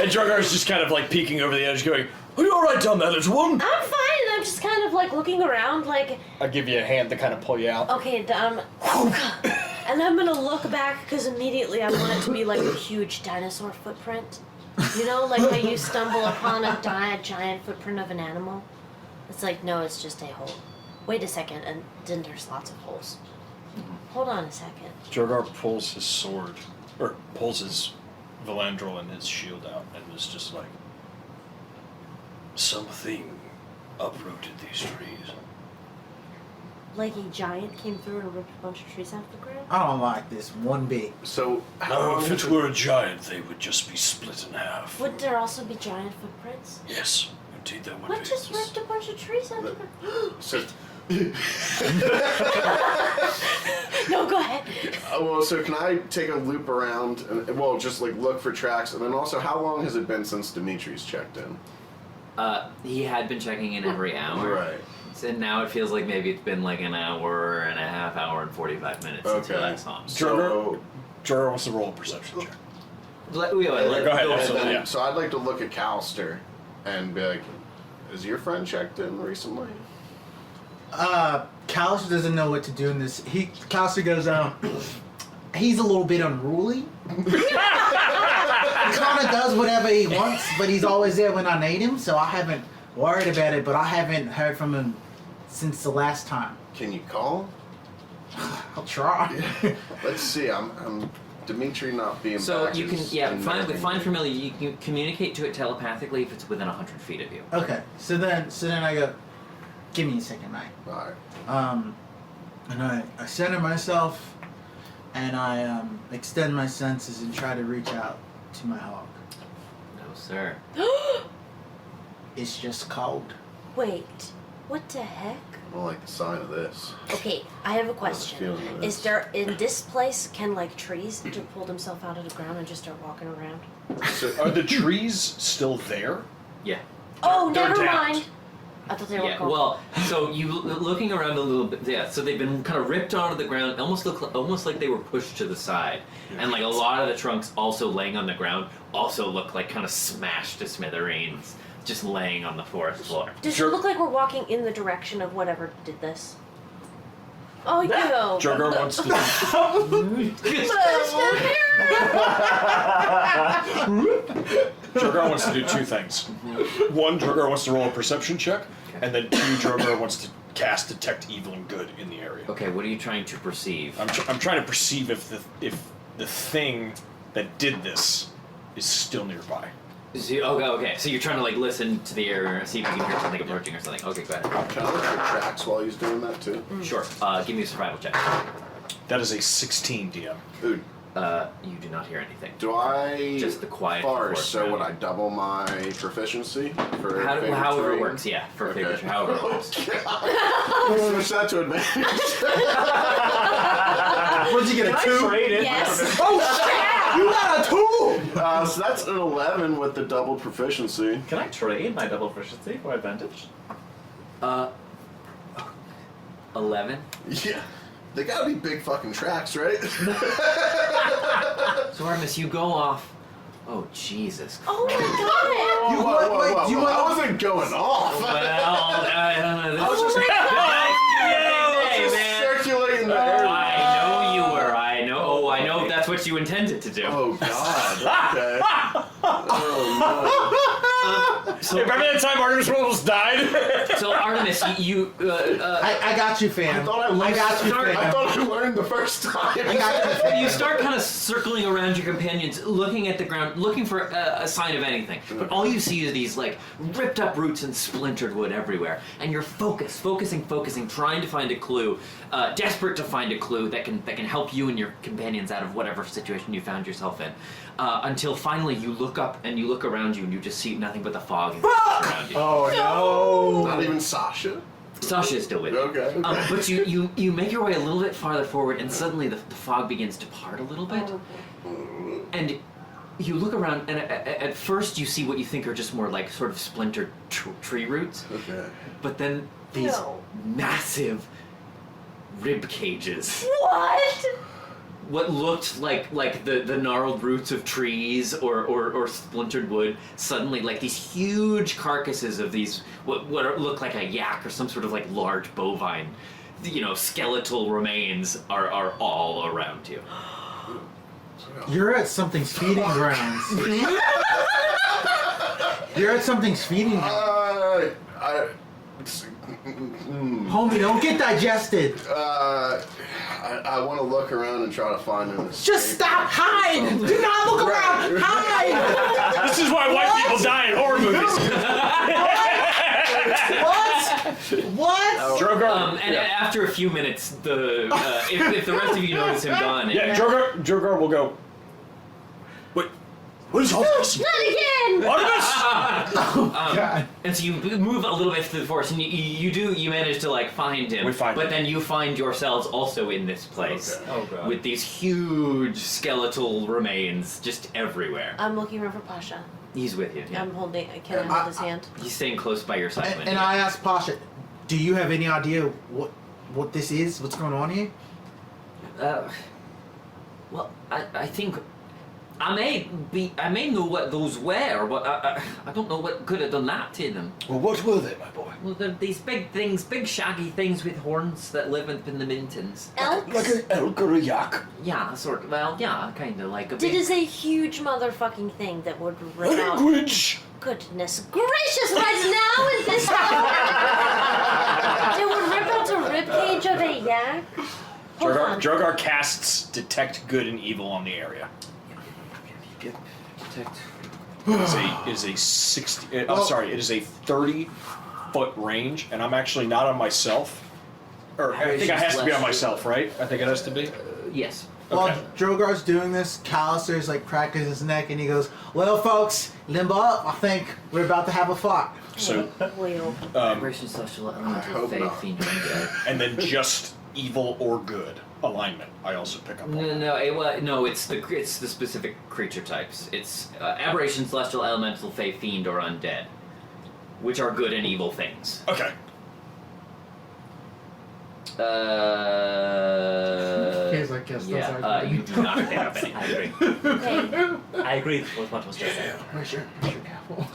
And Drogar's just kind of like peeking over the edge, going, "Are you all right down there, little one?"
I'm fine, and I'm just kind of like looking around, like,
I give you a hand to kind of pull you out.
okay, and I'm gonna look back because immediately I want it to be like a huge dinosaur footprint. You know, like how you stumble upon a giant footprint of an animal. It's like, no, it's just a hole. Wait a second, and then there's lots of holes. Hold on a second.
Drogar pulls his sword, or pulls his Valandrel and his shield out, and is just like, something uprooted these trees.
Like a giant came through and ripped a bunch of trees out of the ground?
I don't like this one bit.
So, how
Now,
long
if
is
it were a giant, they would just be split in half.
Would there also be giant footprints?
Yes, indeed there would
What
be.
just ripped a bunch of trees out of the ground?
So,
No, go ahead.
well, so can I take a loop around and, well, just like look for tracks, and then also, how long has it been since Dimitri's checked in?
He had been checking in every hour.
Right.
And now it feels like maybe it's been like an hour and a half, hour and 45 minutes until I saw him.
So,
Drogar wants to roll a perception check.
Go
ahead,
and
absolutely,
then,
yeah.
so I'd like to look at Callister and be like, is your friend checked in recently?
Callister doesn't know what to do in this. Callister goes, he's a little bit unruly. Kind of does whatever he wants, but he's always there when I need him, so I haven't worried about it, but I haven't heard from him since the last time.
Can you call?
I'll try.
Let's see, I'm Dmitri not being
So
back
you can,
is
with
unnerving.
Find Familiar, you can communicate to it telepathically if it's within 100 feet of you.
Okay, so then I go, give me a second, mate.
Alright.
And I center myself and I extend my senses and try to reach out to my hawk.
No, sir.
It's just cold.
Wait, what the heck?
I don't like the sign of this.
Okay, I have a question.
feeling
Is
this.
there, in this place, can like trees just pull themselves out of the ground and just start walking around?
So are the trees still there?
Yeah.
Oh,
They're
never
down.
mind. I thought they were
Yeah,
gone.
well, so you looking around a little bit, yeah. So they've been kind of ripped onto the ground, almost like they were pushed to the side, and like a lot of the trunks also laying on the ground also look like kind of smashed to smithereens, just laying on the forest floor.
Does it look like we're walking in the direction of whatever did this? Oh, you.
Drogar wants to. Drogar wants to do two things. One, Drogar wants to roll a perception check, and then two, Drogar wants to cast Detect Evil and Good in the area.
Okay, what are you trying to perceive?
I'm trying to perceive if the thing that did this is still nearby.
Okay. So you're trying to like listen to the air, see if you can hear something approaching or something. Okay, go ahead.
Can I look for tracks while he's doing that too?
Sure. Give me a survival check.
That is a 16 DM.
Dude,
You do not hear anything.
do I
Just the quiet
farce?
forest
So
around
would
you.
I double my proficiency for favorite
However it
terrain?
works, yeah. For
Okay.
favorite, however it works.
Switch that to advantage.
What'd you get, a 2?
Trade it.
Yes.
You got a 2!
So that's an 11 with the double proficiency.
Can I trade my double proficiency for advantage?
11.
Yeah. They gotta be big fucking tracks, right?
So Artemis, you go off. Oh Jesus.
Oh my god!
You
Whoa,
you
I wasn't going off.
Well, I don't know. This
I was just circulating the air.
I know you were. I know. Oh, I know that's what you intended to do.
Oh god. Okay. Oh
So,
Remember that time Artemis almost died?
so Artemis, you.
I got you, fam.
I thought I learned.
got you,
Start-
fam.
I thought I learned the first time.
I got you.
You start kind of circling around your companions, looking at the ground, looking for a sign of anything. But all you see is these like ripped up roots and splintered wood everywhere. And you're focusing, trying to find a clue, desperate to find a clue that can help you and your companions out of whatever situation you found yourself in. Until finally you look up and you look around you and you just see nothing but the fog around you.
Oh
Not even Sasha.
Sasha is still with you.
Okay.
But you make your way a little bit farther forward, and suddenly the fog begins to part a little bit. And you look around, and at first you see what you think are just more like sort of splintered tree roots.
Okay.
But then these
No.
massive rib cages.
What?
What looked like the gnarled roots of trees or splintered wood, suddenly like these huge carcasses of these what look like a yak or some sort of like large bovine, skeletal remains are all around you.
You're at something's feeding grounds. You're at something's feeding grounds. Homie, don't get digested.
I want to look around and try to find an escape.
Just stop! Hide! Do not look around! Hide!
This is why white people die in horror movies.
What?
Drogar.
And after a few minutes, if the rest of you notice him gone,
Yeah, Drogar will go. Wait, what is all this?
Not again!
Artemis!
God.
and so you move a little bit through the forest, and you manage to like find him.
We find
but
him.
then you find yourselves also in this place
Okay.
Oh god.
with these huge skeletal remains just everywhere.
I'm looking around for Pasha.
He's with you. Yeah.
I'm holding. Can I hold his hand?
He's staying close by your side.
And I asked Pasha, do you have any idea what this is? What's going on here?
Well, I think I may know what those were, but I don't know what could have done that to them.
Well, what were they, my boy?
Well, they're these big things, big shaggy things with horns that live up in the mountains.
Elks?
Like an elk or a yak.
Yeah, sort of. Well, yeah, kind of like a
Did
big...
is a huge motherfucking thing that would rip out.
Language!
Goodness gracious! Right now in this hour, it would rip out a ribcage of a yak. Hold on.
Drogar casts Detect Good and Evil on the area.
Detect.
It is a 60. It is a 30-foot range, and I'm actually not on myself. Or I think it has to be on myself, right? I think it has to be.
Yes.
While
Okay.
Drogar's doing this, Callister's like cracking his neck and he goes, "Well, folks, limber up. I think we're about to have a fight."
So,
Well,
Vibration social elemental
hope
faith
not.
fiend undead.
and then just evil or good alignment. I also pick up on.
No, it's the specific creature types. It's aberration, celestial, elemental, fae, fiend, or undead, which are good and evil things.
Okay.
He's like, yes,
Yeah,
that's our
you do not have any.
I agree.
okay.
I agree with what was just said.
Where's your gavel?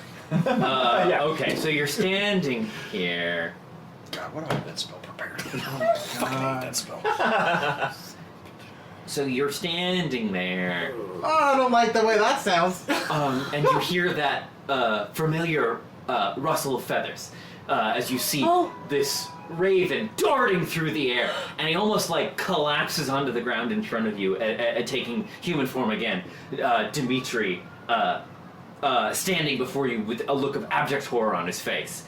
Okay, so you're standing here.
God, what do I have that spell prepared? I fucking hate that spell.
So you're standing there,
Oh, I don't like the way that sounds.
and you hear that familiar rustle of feathers as you see this raven darting through the air, and he almost like collapses onto the ground in front of you, taking human form again. Dmitri standing before you with a look of abject horror on his face.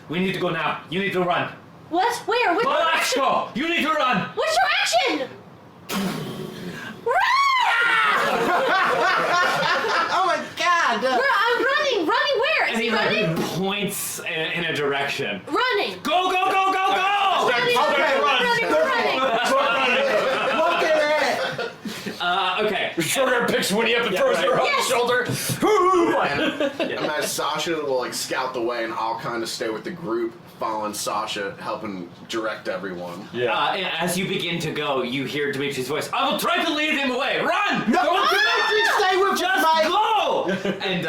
We need to go now. You need to run.
What? Where? Which direction?
Balachko! You need to run!
Which direction?
Oh my god!
I'm running. Running where? Is
And
he
he
running?
like points in a direction.
Running.
Go, go, go, go, go!
Running.
Okay,
Running.
Look at it!
Okay.
Drogar picks Winnie up and throws her on
Yes.
the shoulder.
And as Sasha will like scout the way, and I'll kind of stay with the group, following Sasha, helping direct everyone.
As you begin to go, you hear Dimitri's voice. I will try to lead him away. Run!
No,
Go,
Dmitri, stay with
just
my...
go! And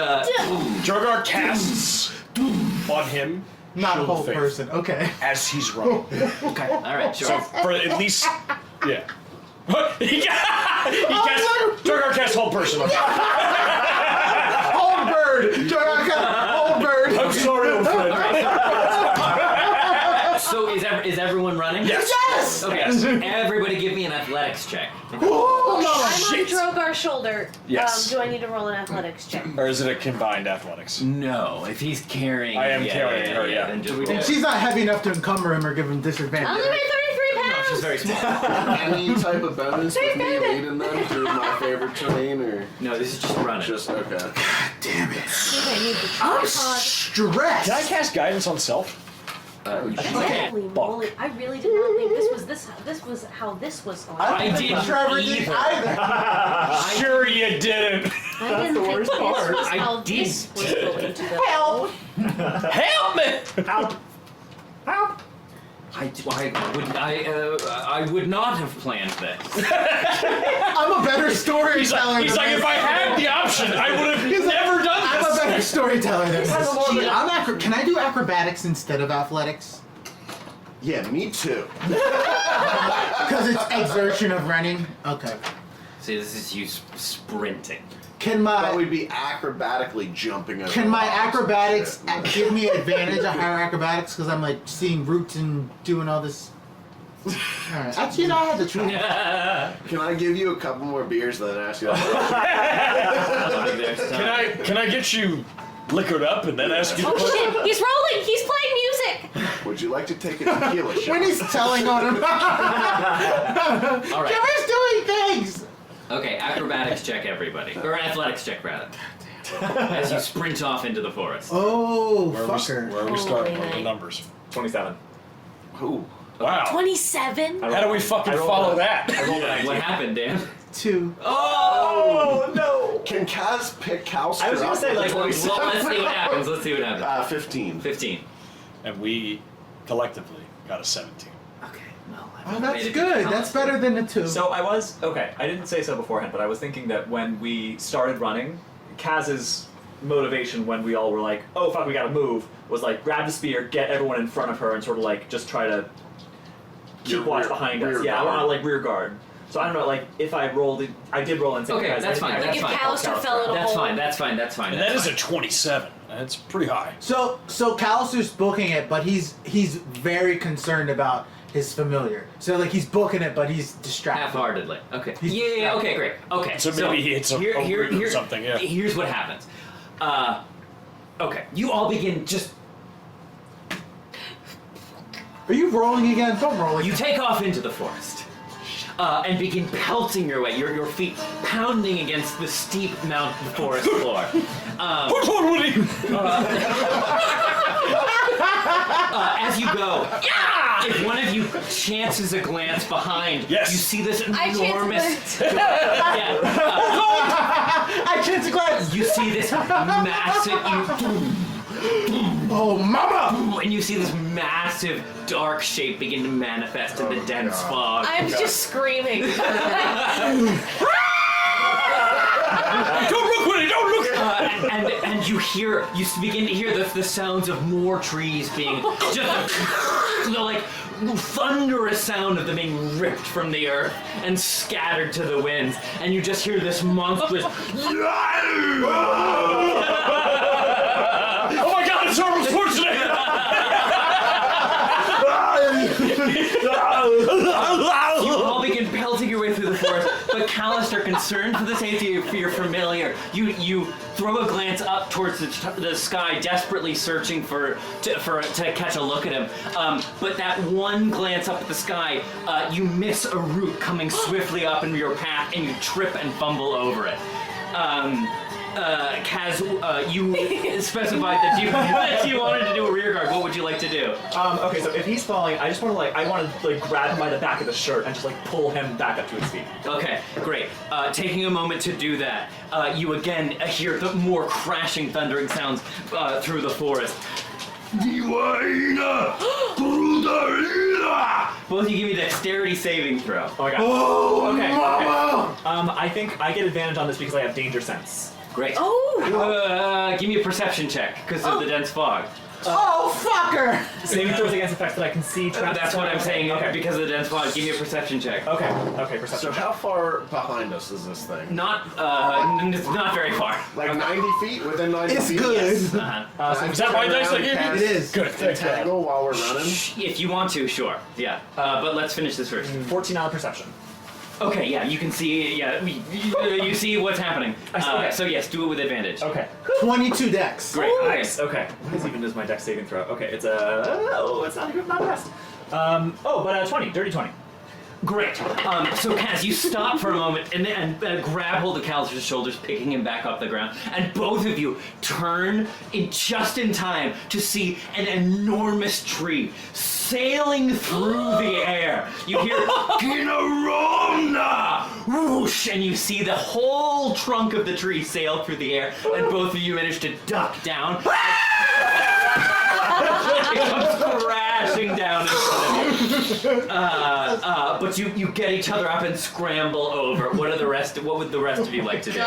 Drogar casts on him.
Not a
Shield
whole
Faith
person, okay.
as he's running.
okay, all right, sure.
So for at least, yeah. he casts Drogar casts whole person.
Hold bird! Hold bird!
I'm sorry, old friend.
So is everyone running?
Yes.
Yes!
Okay.
Yes.
Everybody, give me an athletics check.
I'm on
Shit.
Drogar's shoulder.
Yes.
Do I need to roll an athletics check?
Or is it a combined athletics?
No, if he's carrying.
I am carrying her, yeah.
Then just roll
And
it.
she's not heavy enough to encumber him or give him disadvantage.
I only weigh 33 pounds.
She's very small.
Any type of bonus with me leading them through my favorite terrain, or
No, this is just running.
just okay?
Damn it.
I need the
I'm
tripod.
stressed.
Can I cast guidance on self?
You can't.
Holy moly! I really did not think this was how this was going.
I didn't
Trevor
either.
didn't either.
Sure you didn't.
I didn't think this was
I
how
did.
this was going to go.
Help!
Help me!
Help! Help!
I would not have planned this.
I'm a better storyteller.
He's like, if I had the option, I would have never done
I'm a
this.
better storyteller than this.
Gee,
Can I do acrobatics instead of athletics?
Yeah, me too.
Because it's exertion of running. Okay.
See, this is you sprinting.
Can
But
my
we'd be acrobatically jumping over.
can my
rocks and
acrobatics
shit.
give me advantage of higher acrobatics? Because I'm like seeing roots and doing all this. All right. Actually, no, I had to try.
Can I give you a couple more beers and then ask you that?
Can I get you liquored up and then ask you?
Oh shit! He's rolling. He's playing music.
Would you like to take a tequila shot?
When he's telling on him.
All right.
Trevor's doing things.
Okay, acrobatics check, everybody, or athletics check rather. As you sprint off into the forest.
Oh,
Where
fucker.
are we starting? What are the numbers?
27.
Ooh.
Wow.
27.
How do we fucking
I rolled
follow
a-
that?
I rolled a 19.
What happened, Dan?
2.
Oh no!
Can Kaz pick Callister
I was gonna
up
say,
with
like,
a
Well,
27?
let's see what happens. Let's see what happens.
15.
15.
And we collectively got a 17.
Okay, well.
Oh, that's good. That's better than a 2.
So I was okay. I didn't say so beforehand, but I was thinking that when we started running, Kaz's motivation when we all were like, "Oh fuck, we gotta move," was like grab the spear, get everyone in front of her, and sort of like just try to keep
Your
watch
rear-
behind us.
rear
Yeah, I want to
guard.
like rear guard. So I don't know, like if I rolled, I did roll in.
Okay, that's fine,
Like
that's
if
fine.
Callister fell in a
That's
hole.
fine, that's fine, that's fine.
And
that's
that is
fine.
a 27. That's pretty high.
So Callister's booking it, but he's very concerned about his familiar. So like he's booking it, but he's distracted.
Half-heartedly. Okay.
He's-
Yeah, okay, great. Okay.
So maybe he hits a root or something, yeah.
Here's what happens. Okay. You all begin just.
Are you rolling again? Don't roll again.
You take off into the forest. and begin pelting your way, your feet pounding against the steep mount of the forest floor.
Which one would he?
As you go, if one of you chances a glance behind,
Yes.
you see this
I
enormous.
I chance a glance.
You see this massive.
Oh, mama!
And you see this massive dark shape begin to manifest in the dense fog.
I'm just screaming.
Don't look, Winnie! Don't look!
And you begin to hear the sounds of more trees being just like thunderous sound of them being ripped from the earth and scattered to the winds, and you just hear this monstrous.
Oh my God! It's Arnold Schwarzenegger!
You all begin pelting your way through the forest, but Callister, concerned for the safety of your familiar, you throw a glance up towards the sky, desperately searching to catch a look at him. But that one glance up at the sky, you miss a root coming swiftly up into your path, and you trip and fumble over it. Kaz, you specified that you wanted to do a rear guard. What would you like to do?
Okay, so if he's falling, I just want to grab him by the back of the shirt and just pull him back up to his feet.
Okay, great. Taking a moment to do that, you again hear the more crashing, thundering sounds through the forest. Both of you give me dexterity saving throw.
Oh my God.
Oh,
Okay.
mama!
I think I get advantage on this because I have danger sense.
Great.
Oh!
Give me a perception check because of the dense fog.
Oh, fucker!
Saving throws against effects that I can see.
That's what I'm saying.
Okay.
Because of the dense fog, give me a perception check.
Okay, perception.
So how far behind us is this thing?
Not very far.
Like 90 feet? Within 90
It's
feet?
good.
Is that my dice I gave you?
It is.
Good, thanks, God.
Tangle while we're running?
If you want to, sure. Yeah. But let's finish this first.
14 on the perception.
Okay. Yeah. You can see. Yeah. You see what's happening.
Okay.
So yes, do it with advantage.
Okay.
22 decks.
Great.
Nice. Okay. What even is my dex saving throw? Okay, it's it's not good, not best. But 20, dirty 20.
Great. So Kaz, you stop for a moment and grab hold of Callister's shoulders, picking him back off the ground, and both of you turn just in time to see an enormous tree sailing through the air. You hear Kinaromna! Whoosh! And you see the whole trunk of the tree sail through the air, and both of you manage to duck down. It comes crashing down in front of you. But you get each other up and scramble over. What would the rest of you like to do?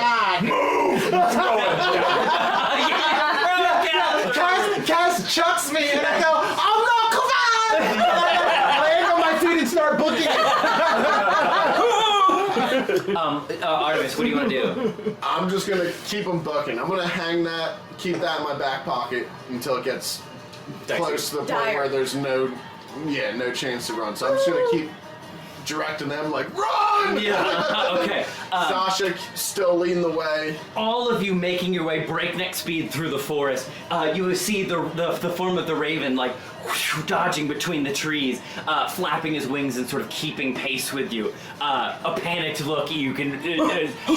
Kaz chucks me and I go, oh no, come on! And I land on my feet and start booking it.
Artemis, what do you want to do?
I'm just gonna keep them bucking. I'm gonna keep that in my back pocket until it gets close to the point where there's no chance to run. So I'm just gonna keep directing them run!
Yeah, okay.
Sasha still leading the way.
All of you making your way breakneck speed through the forest. You see the form of the raven dodging between the trees, flapping his wings and sort of keeping pace with you. A panicked look you can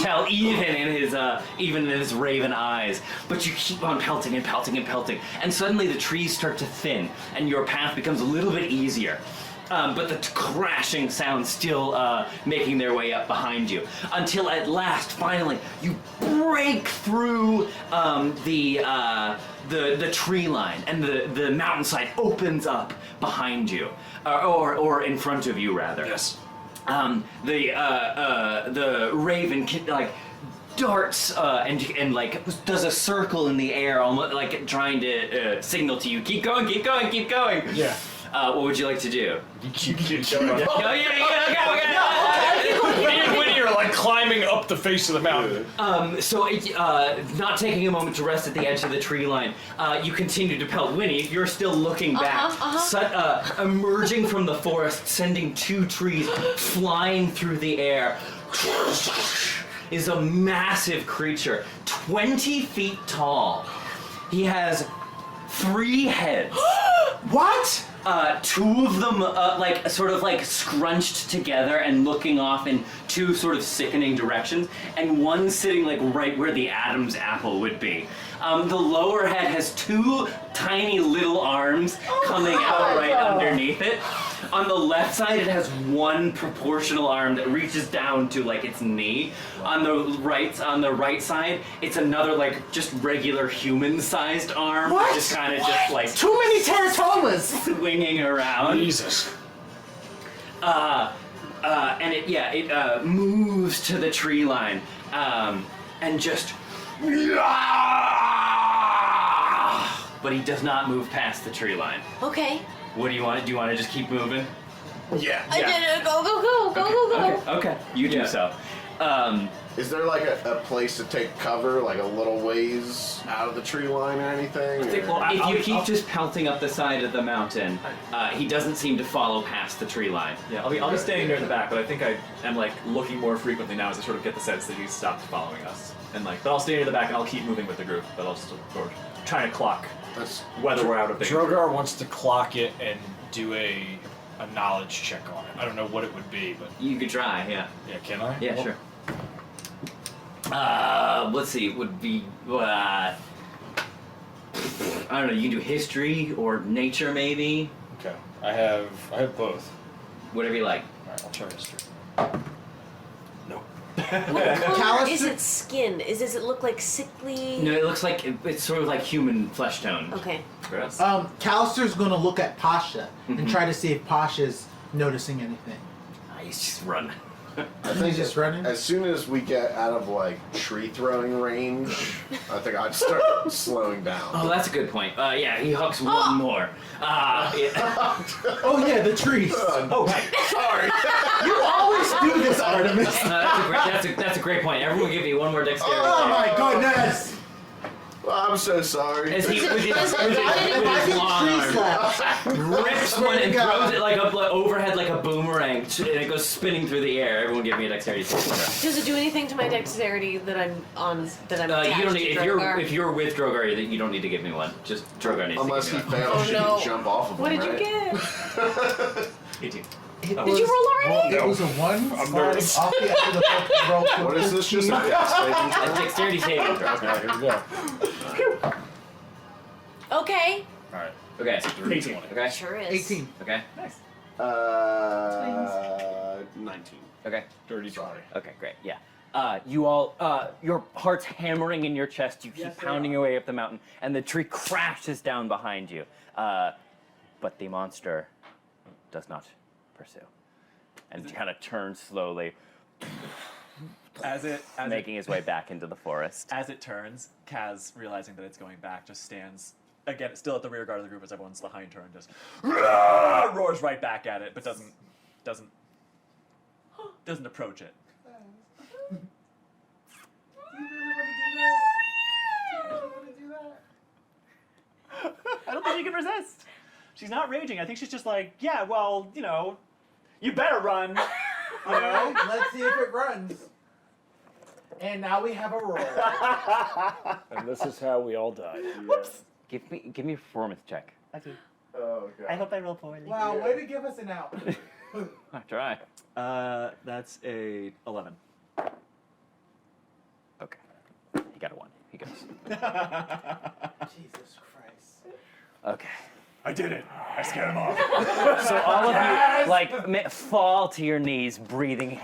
tell even in his raven eyes. But you keep on pelting and pelting and pelting, and suddenly the trees start to thin, and your path becomes a little bit easier. But the crashing sounds still making their way up behind you, until at last, finally, you break through the tree line, and the mountainside opens up behind you, or in front of you, rather.
Yes.
The raven darts and does a circle in the air, almost like trying to signal to you, keep going, keep going, keep going.
Yeah.
What would you like to do?
Okay. Winnie are climbing up the face of the mountain.
Not taking a moment to rest at the edge of the tree line, you continue to pelt. Winnie, you're still looking back. Emerging from the forest, sending two trees flying through the air, is a massive creature, 20 feet tall. He has 3 heads.
What?
two of them, like, sort of, like, scrunched together and looking off in two sort of sickening directions, and one sitting, like, right where the Adam's apple would be. The lower head has two tiny little arms coming out right underneath it. On the left side, it has one proportional arm that reaches down to, like, its knee. On the right side, it's another, like, just regular human-sized arm.
What?
Just kind of just, like...
Too many teratomas!
Swinging around.
Jesus.
And it moves to the tree line, and just... But he does not move past the tree line.
Okay.
What do you want? Do you want to just keep moving?
Yeah.
I did it. Go.
Okay. You do so.
Is there like a place to take cover, like a little ways out of the tree line or anything?
If you keep just pelting up the side of the mountain, he doesn't seem to follow past the tree line.
Yeah, I'll be standing near the back, but I think I am like looking more frequently now as I sort of get the sense that he's stopped following us. And like, but I'll stay near the back and I'll keep moving with the group, but I'll still sort of trying to clock whether we're out of danger.
Drogar wants to clock it and do a knowledge check on it. I don't know what it would be, but
You could try, yeah.
yeah, can I?
Yeah,
Well,
sure. Let's see, it would be, I don't know, you can do history or nature maybe,
Okay, I have both.
whatever you like.
All right, I'll try history. No.
What color is
Callister-
its skin? Does it look like sickly?
No, it looks like, it's sort of like human flesh tone.
Okay.
Gross.
Callister's gonna look at Pasha and try to see if Pasha's noticing anything.
He's just running.
I think
He's just running?
As soon as we get out of like tree throwing range, I think I'd start slowing down.
Oh, that's a good point. Yeah, he hooks one more. Yeah.
Oh yeah, the trees.
Oh, right.
Sorry.
You always do this, Artemis.
That's a great point. Everyone give me one more dexterity.
Oh my goodness.
Well, I'm so sorry.
As he, with his
I get
long
tree
arm,
slapped.
rips one and
to God.
throws it like up like overhead like a boomerang, and it goes spinning through the air. Everyone give me a dexterity saving throw.
Does it do anything to my dexterity that I'm on? That I'm attached
You don't need
to
if you're
Drogar?
with Drogar, you don't need to give me one. Just Drogar needs
Unless
to
he
give me one.
fails, she
no.
can jump off of him.
What did you
right?
get?
18.
Did you roll already?
It was a 1 sliding
nervous.
off the edge of the fucking roll. to
What is this? Just a
15.
dex saving
A
throw?
dexterity saving throw.
Okay, here we go.
Okay.
All right.
Okay.
18.
Okay.
Sure is.
18.
Okay.
19.
Okay.
Dirty 20.
Okay, great. Yeah. You all, your heart's hammering in your chest. You keep pounding your way up the mountain, and the tree crashes down behind you. But the monster does not pursue, and kind of turns slowly, making his way back into the forest.
As it turns, Kaz, realizing that it's going back, just stands again, still at the rear guard of the group as everyone's behind her, and just roars right back at it, but doesn't approach it. I don't think she can resist. She's not raging. I think she's just like, yeah, well, you know, you better run. You know?
Let's see if it runs. And now we have a roll.
And this is how we all died.
Whoops! Give me a performance check.
I do.
Oh, God.
I hope I roll poorly.
Wow, way to give us an out.
I try.
That's a 11.
Okay. He got a 1. He goes.
Jesus Christ.
Okay.
I did it. I scared him off.
So all of you, like, fall to your knees, breathing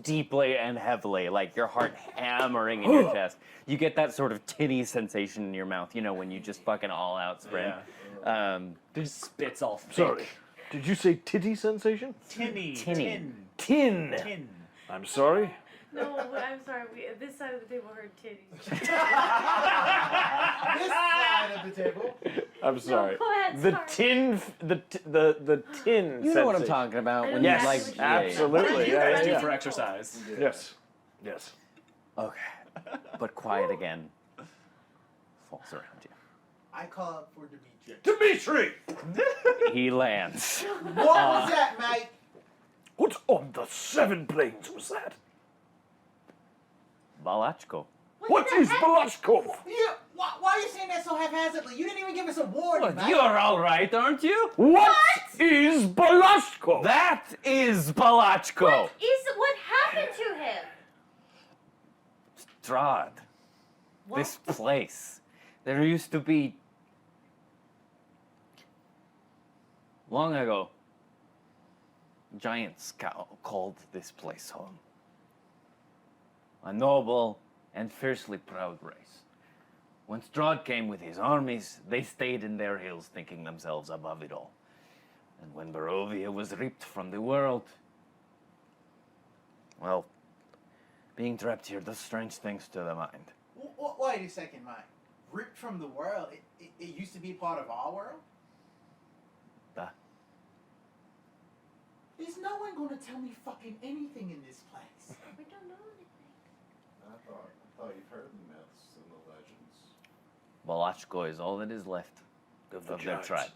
deeply and heavily, like your heart hammering in your chest. You get that sort of tinny sensation in your mouth, you know, when you just fucking all out sprint.
Just spits all fake.
Sorry. Did you say titty sensation?
Tinny.
Tinny.
Tin.
Tin.
I'm sorry.
No, I'm sorry. This side of the table heard titties.
This side of the table.
I'm sorry.
go ahead,
The
sorry.
tin. The tin.
You know what I'm
sensation.
talking about when
Yes,
you like.
absolutely.
You guys
Yeah,
do
yeah.
for exercise.
Yes. Yes.
Okay. But quiet again falls around you.
I call up for Dmitri.
Dmitri!
He lands.
What was that, mate?
What on the 7 planes was that?
Balachko.
What is Balashkov?
Why are you saying that so haphazardly? You didn't even give us a warning,
What,
mate.
you're all right, aren't you?
What? is Balashko.
That is Balachko.
What happened to him?
Strahd. This place. There used to be... Long ago, giants called this place home. A noble and fiercely proud race. When Strahd came with his armies, they stayed in their hills thinking themselves above it all. And when Barovia was ripped from the world, well, being trapped here does strange things to the mind.
Wait a second, Mike. Ripped from the world? It used to be part of our world? Is no one gonna tell me fucking anything in this place?
We don't know anything.
I thought you've heard the myths and the legends.
Balachko is all that is left of their
giants.
tribe.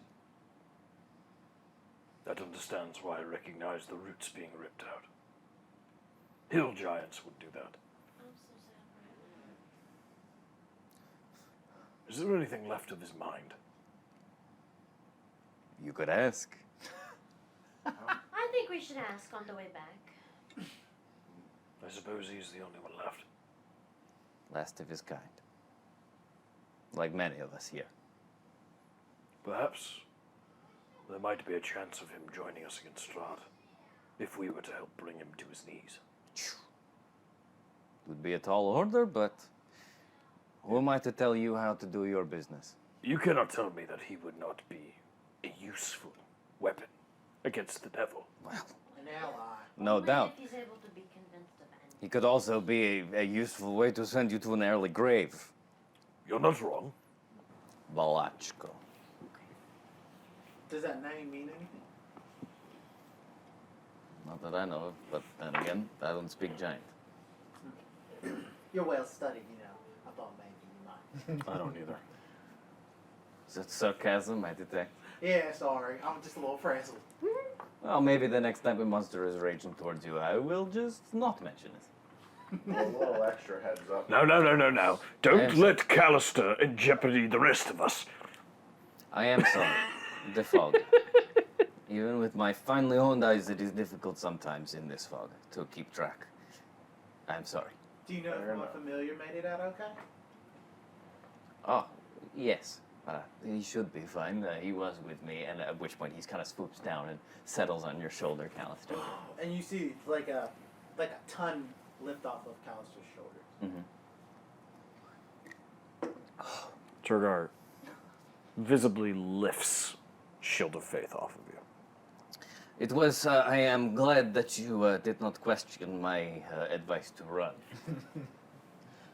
That understands why I recognize the roots being ripped out. Hill giants would do that.
I'm so sad.
Is there anything left of his mind?
You could ask.
I think we should ask on the way back.
I suppose he's the only one left.
Last of his kind. Like many of us here.
Perhaps there might be a chance of him joining us against Strahd, if we were to help bring him to his knees.
Would be a tall order, but who am I to tell you how to do your business?
You cannot tell me that he would not be a useful weapon against the devil.
Well,
An ally.
no
Only
doubt.
if he's able to be convinced of anything.
He could also be a useful way to send you to an early grave.
You're not wrong.
Balachko.
Does that name mean anything?
Not that I know of, but then again, I don't speak giant.
You're well studied, you know. I thought maybe you might.
I don't either.
Is that sarcasm, I detect?
Yeah, sorry. I'm just a little frazzled.
Well, maybe the next time a monster is raging towards you, I will just not mention it.
A little extra heads up.
No. Don't
Yes.
let Callister in jeopardy the rest of us.
I am sorry. The fog. Even with my finely honed eyes, it is difficult sometimes in this fog to keep track. I'm sorry.
Do you know if my familiar made it out okay?
Oh, yes. He should be fine. He was with me, and at which point he kind of swoops down and settles on your shoulder, Callister.
And you see like a ton lift off of Callister's shoulders.
Mm-hmm.
Drogar visibly lifts Shield of Faith off of you.
It was, I am glad that you did not question my advice to run.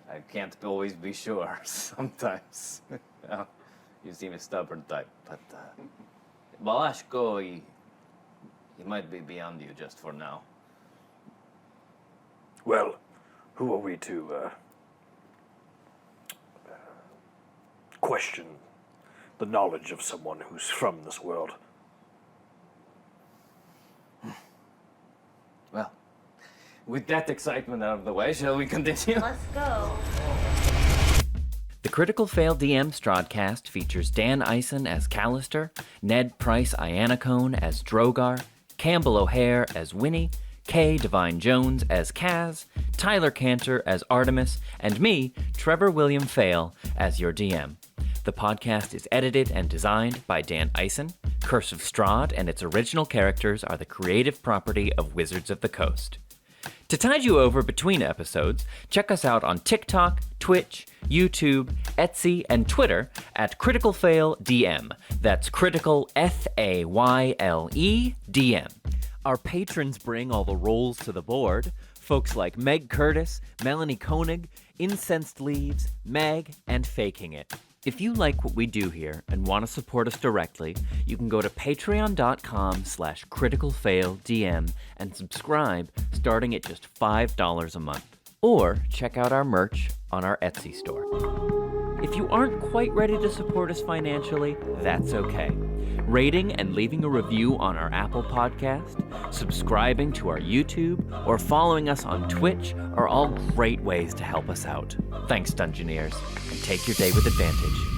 I can't always be sure, sometimes. You seem a stubborn type, but Balashko, he might be beyond you just for now.
Well, who are we to question the knowledge of someone who's from this world?
Well, with that excitement out of the way, shall we continue?
Let's go.
The Critical Fayle DM Strahdcast features Dan Ison as Callister, Ned Pryce Iannacone as Drogar, Campbell O'Hare as Winnie, Kay Devine-Jones as Kaz, Tyler Kanter as Artemis, and me, Trevor William Fayle, as your DM. The podcast is edited and designed by Dan Ison. Curse of Strahd and its original characters are the creative property of Wizards of the Coast. To tide you over between episodes, check us out on TikTok, Twitch, YouTube, Etsy, and Twitter at Critical Fayle DM. That's Critical Fayle DM. Our patrons bring all the rolls to the board. Folks like Meg Curtis, Melanie Koenig, Incensed Leaves, Meg, and Faking It. If you like what we do here and want to support us directly, you can go to patreon.com/criticalfailedm and subscribe starting at just $5 a month. Or check out our merch on our Etsy store. If you aren't quite ready to support us financially, that's okay. Rating and leaving a review on our Apple podcast, subscribing to our YouTube, or following us on Twitch are all great ways to help us out. Thanks, Dungeoneers, and take your day with advantage.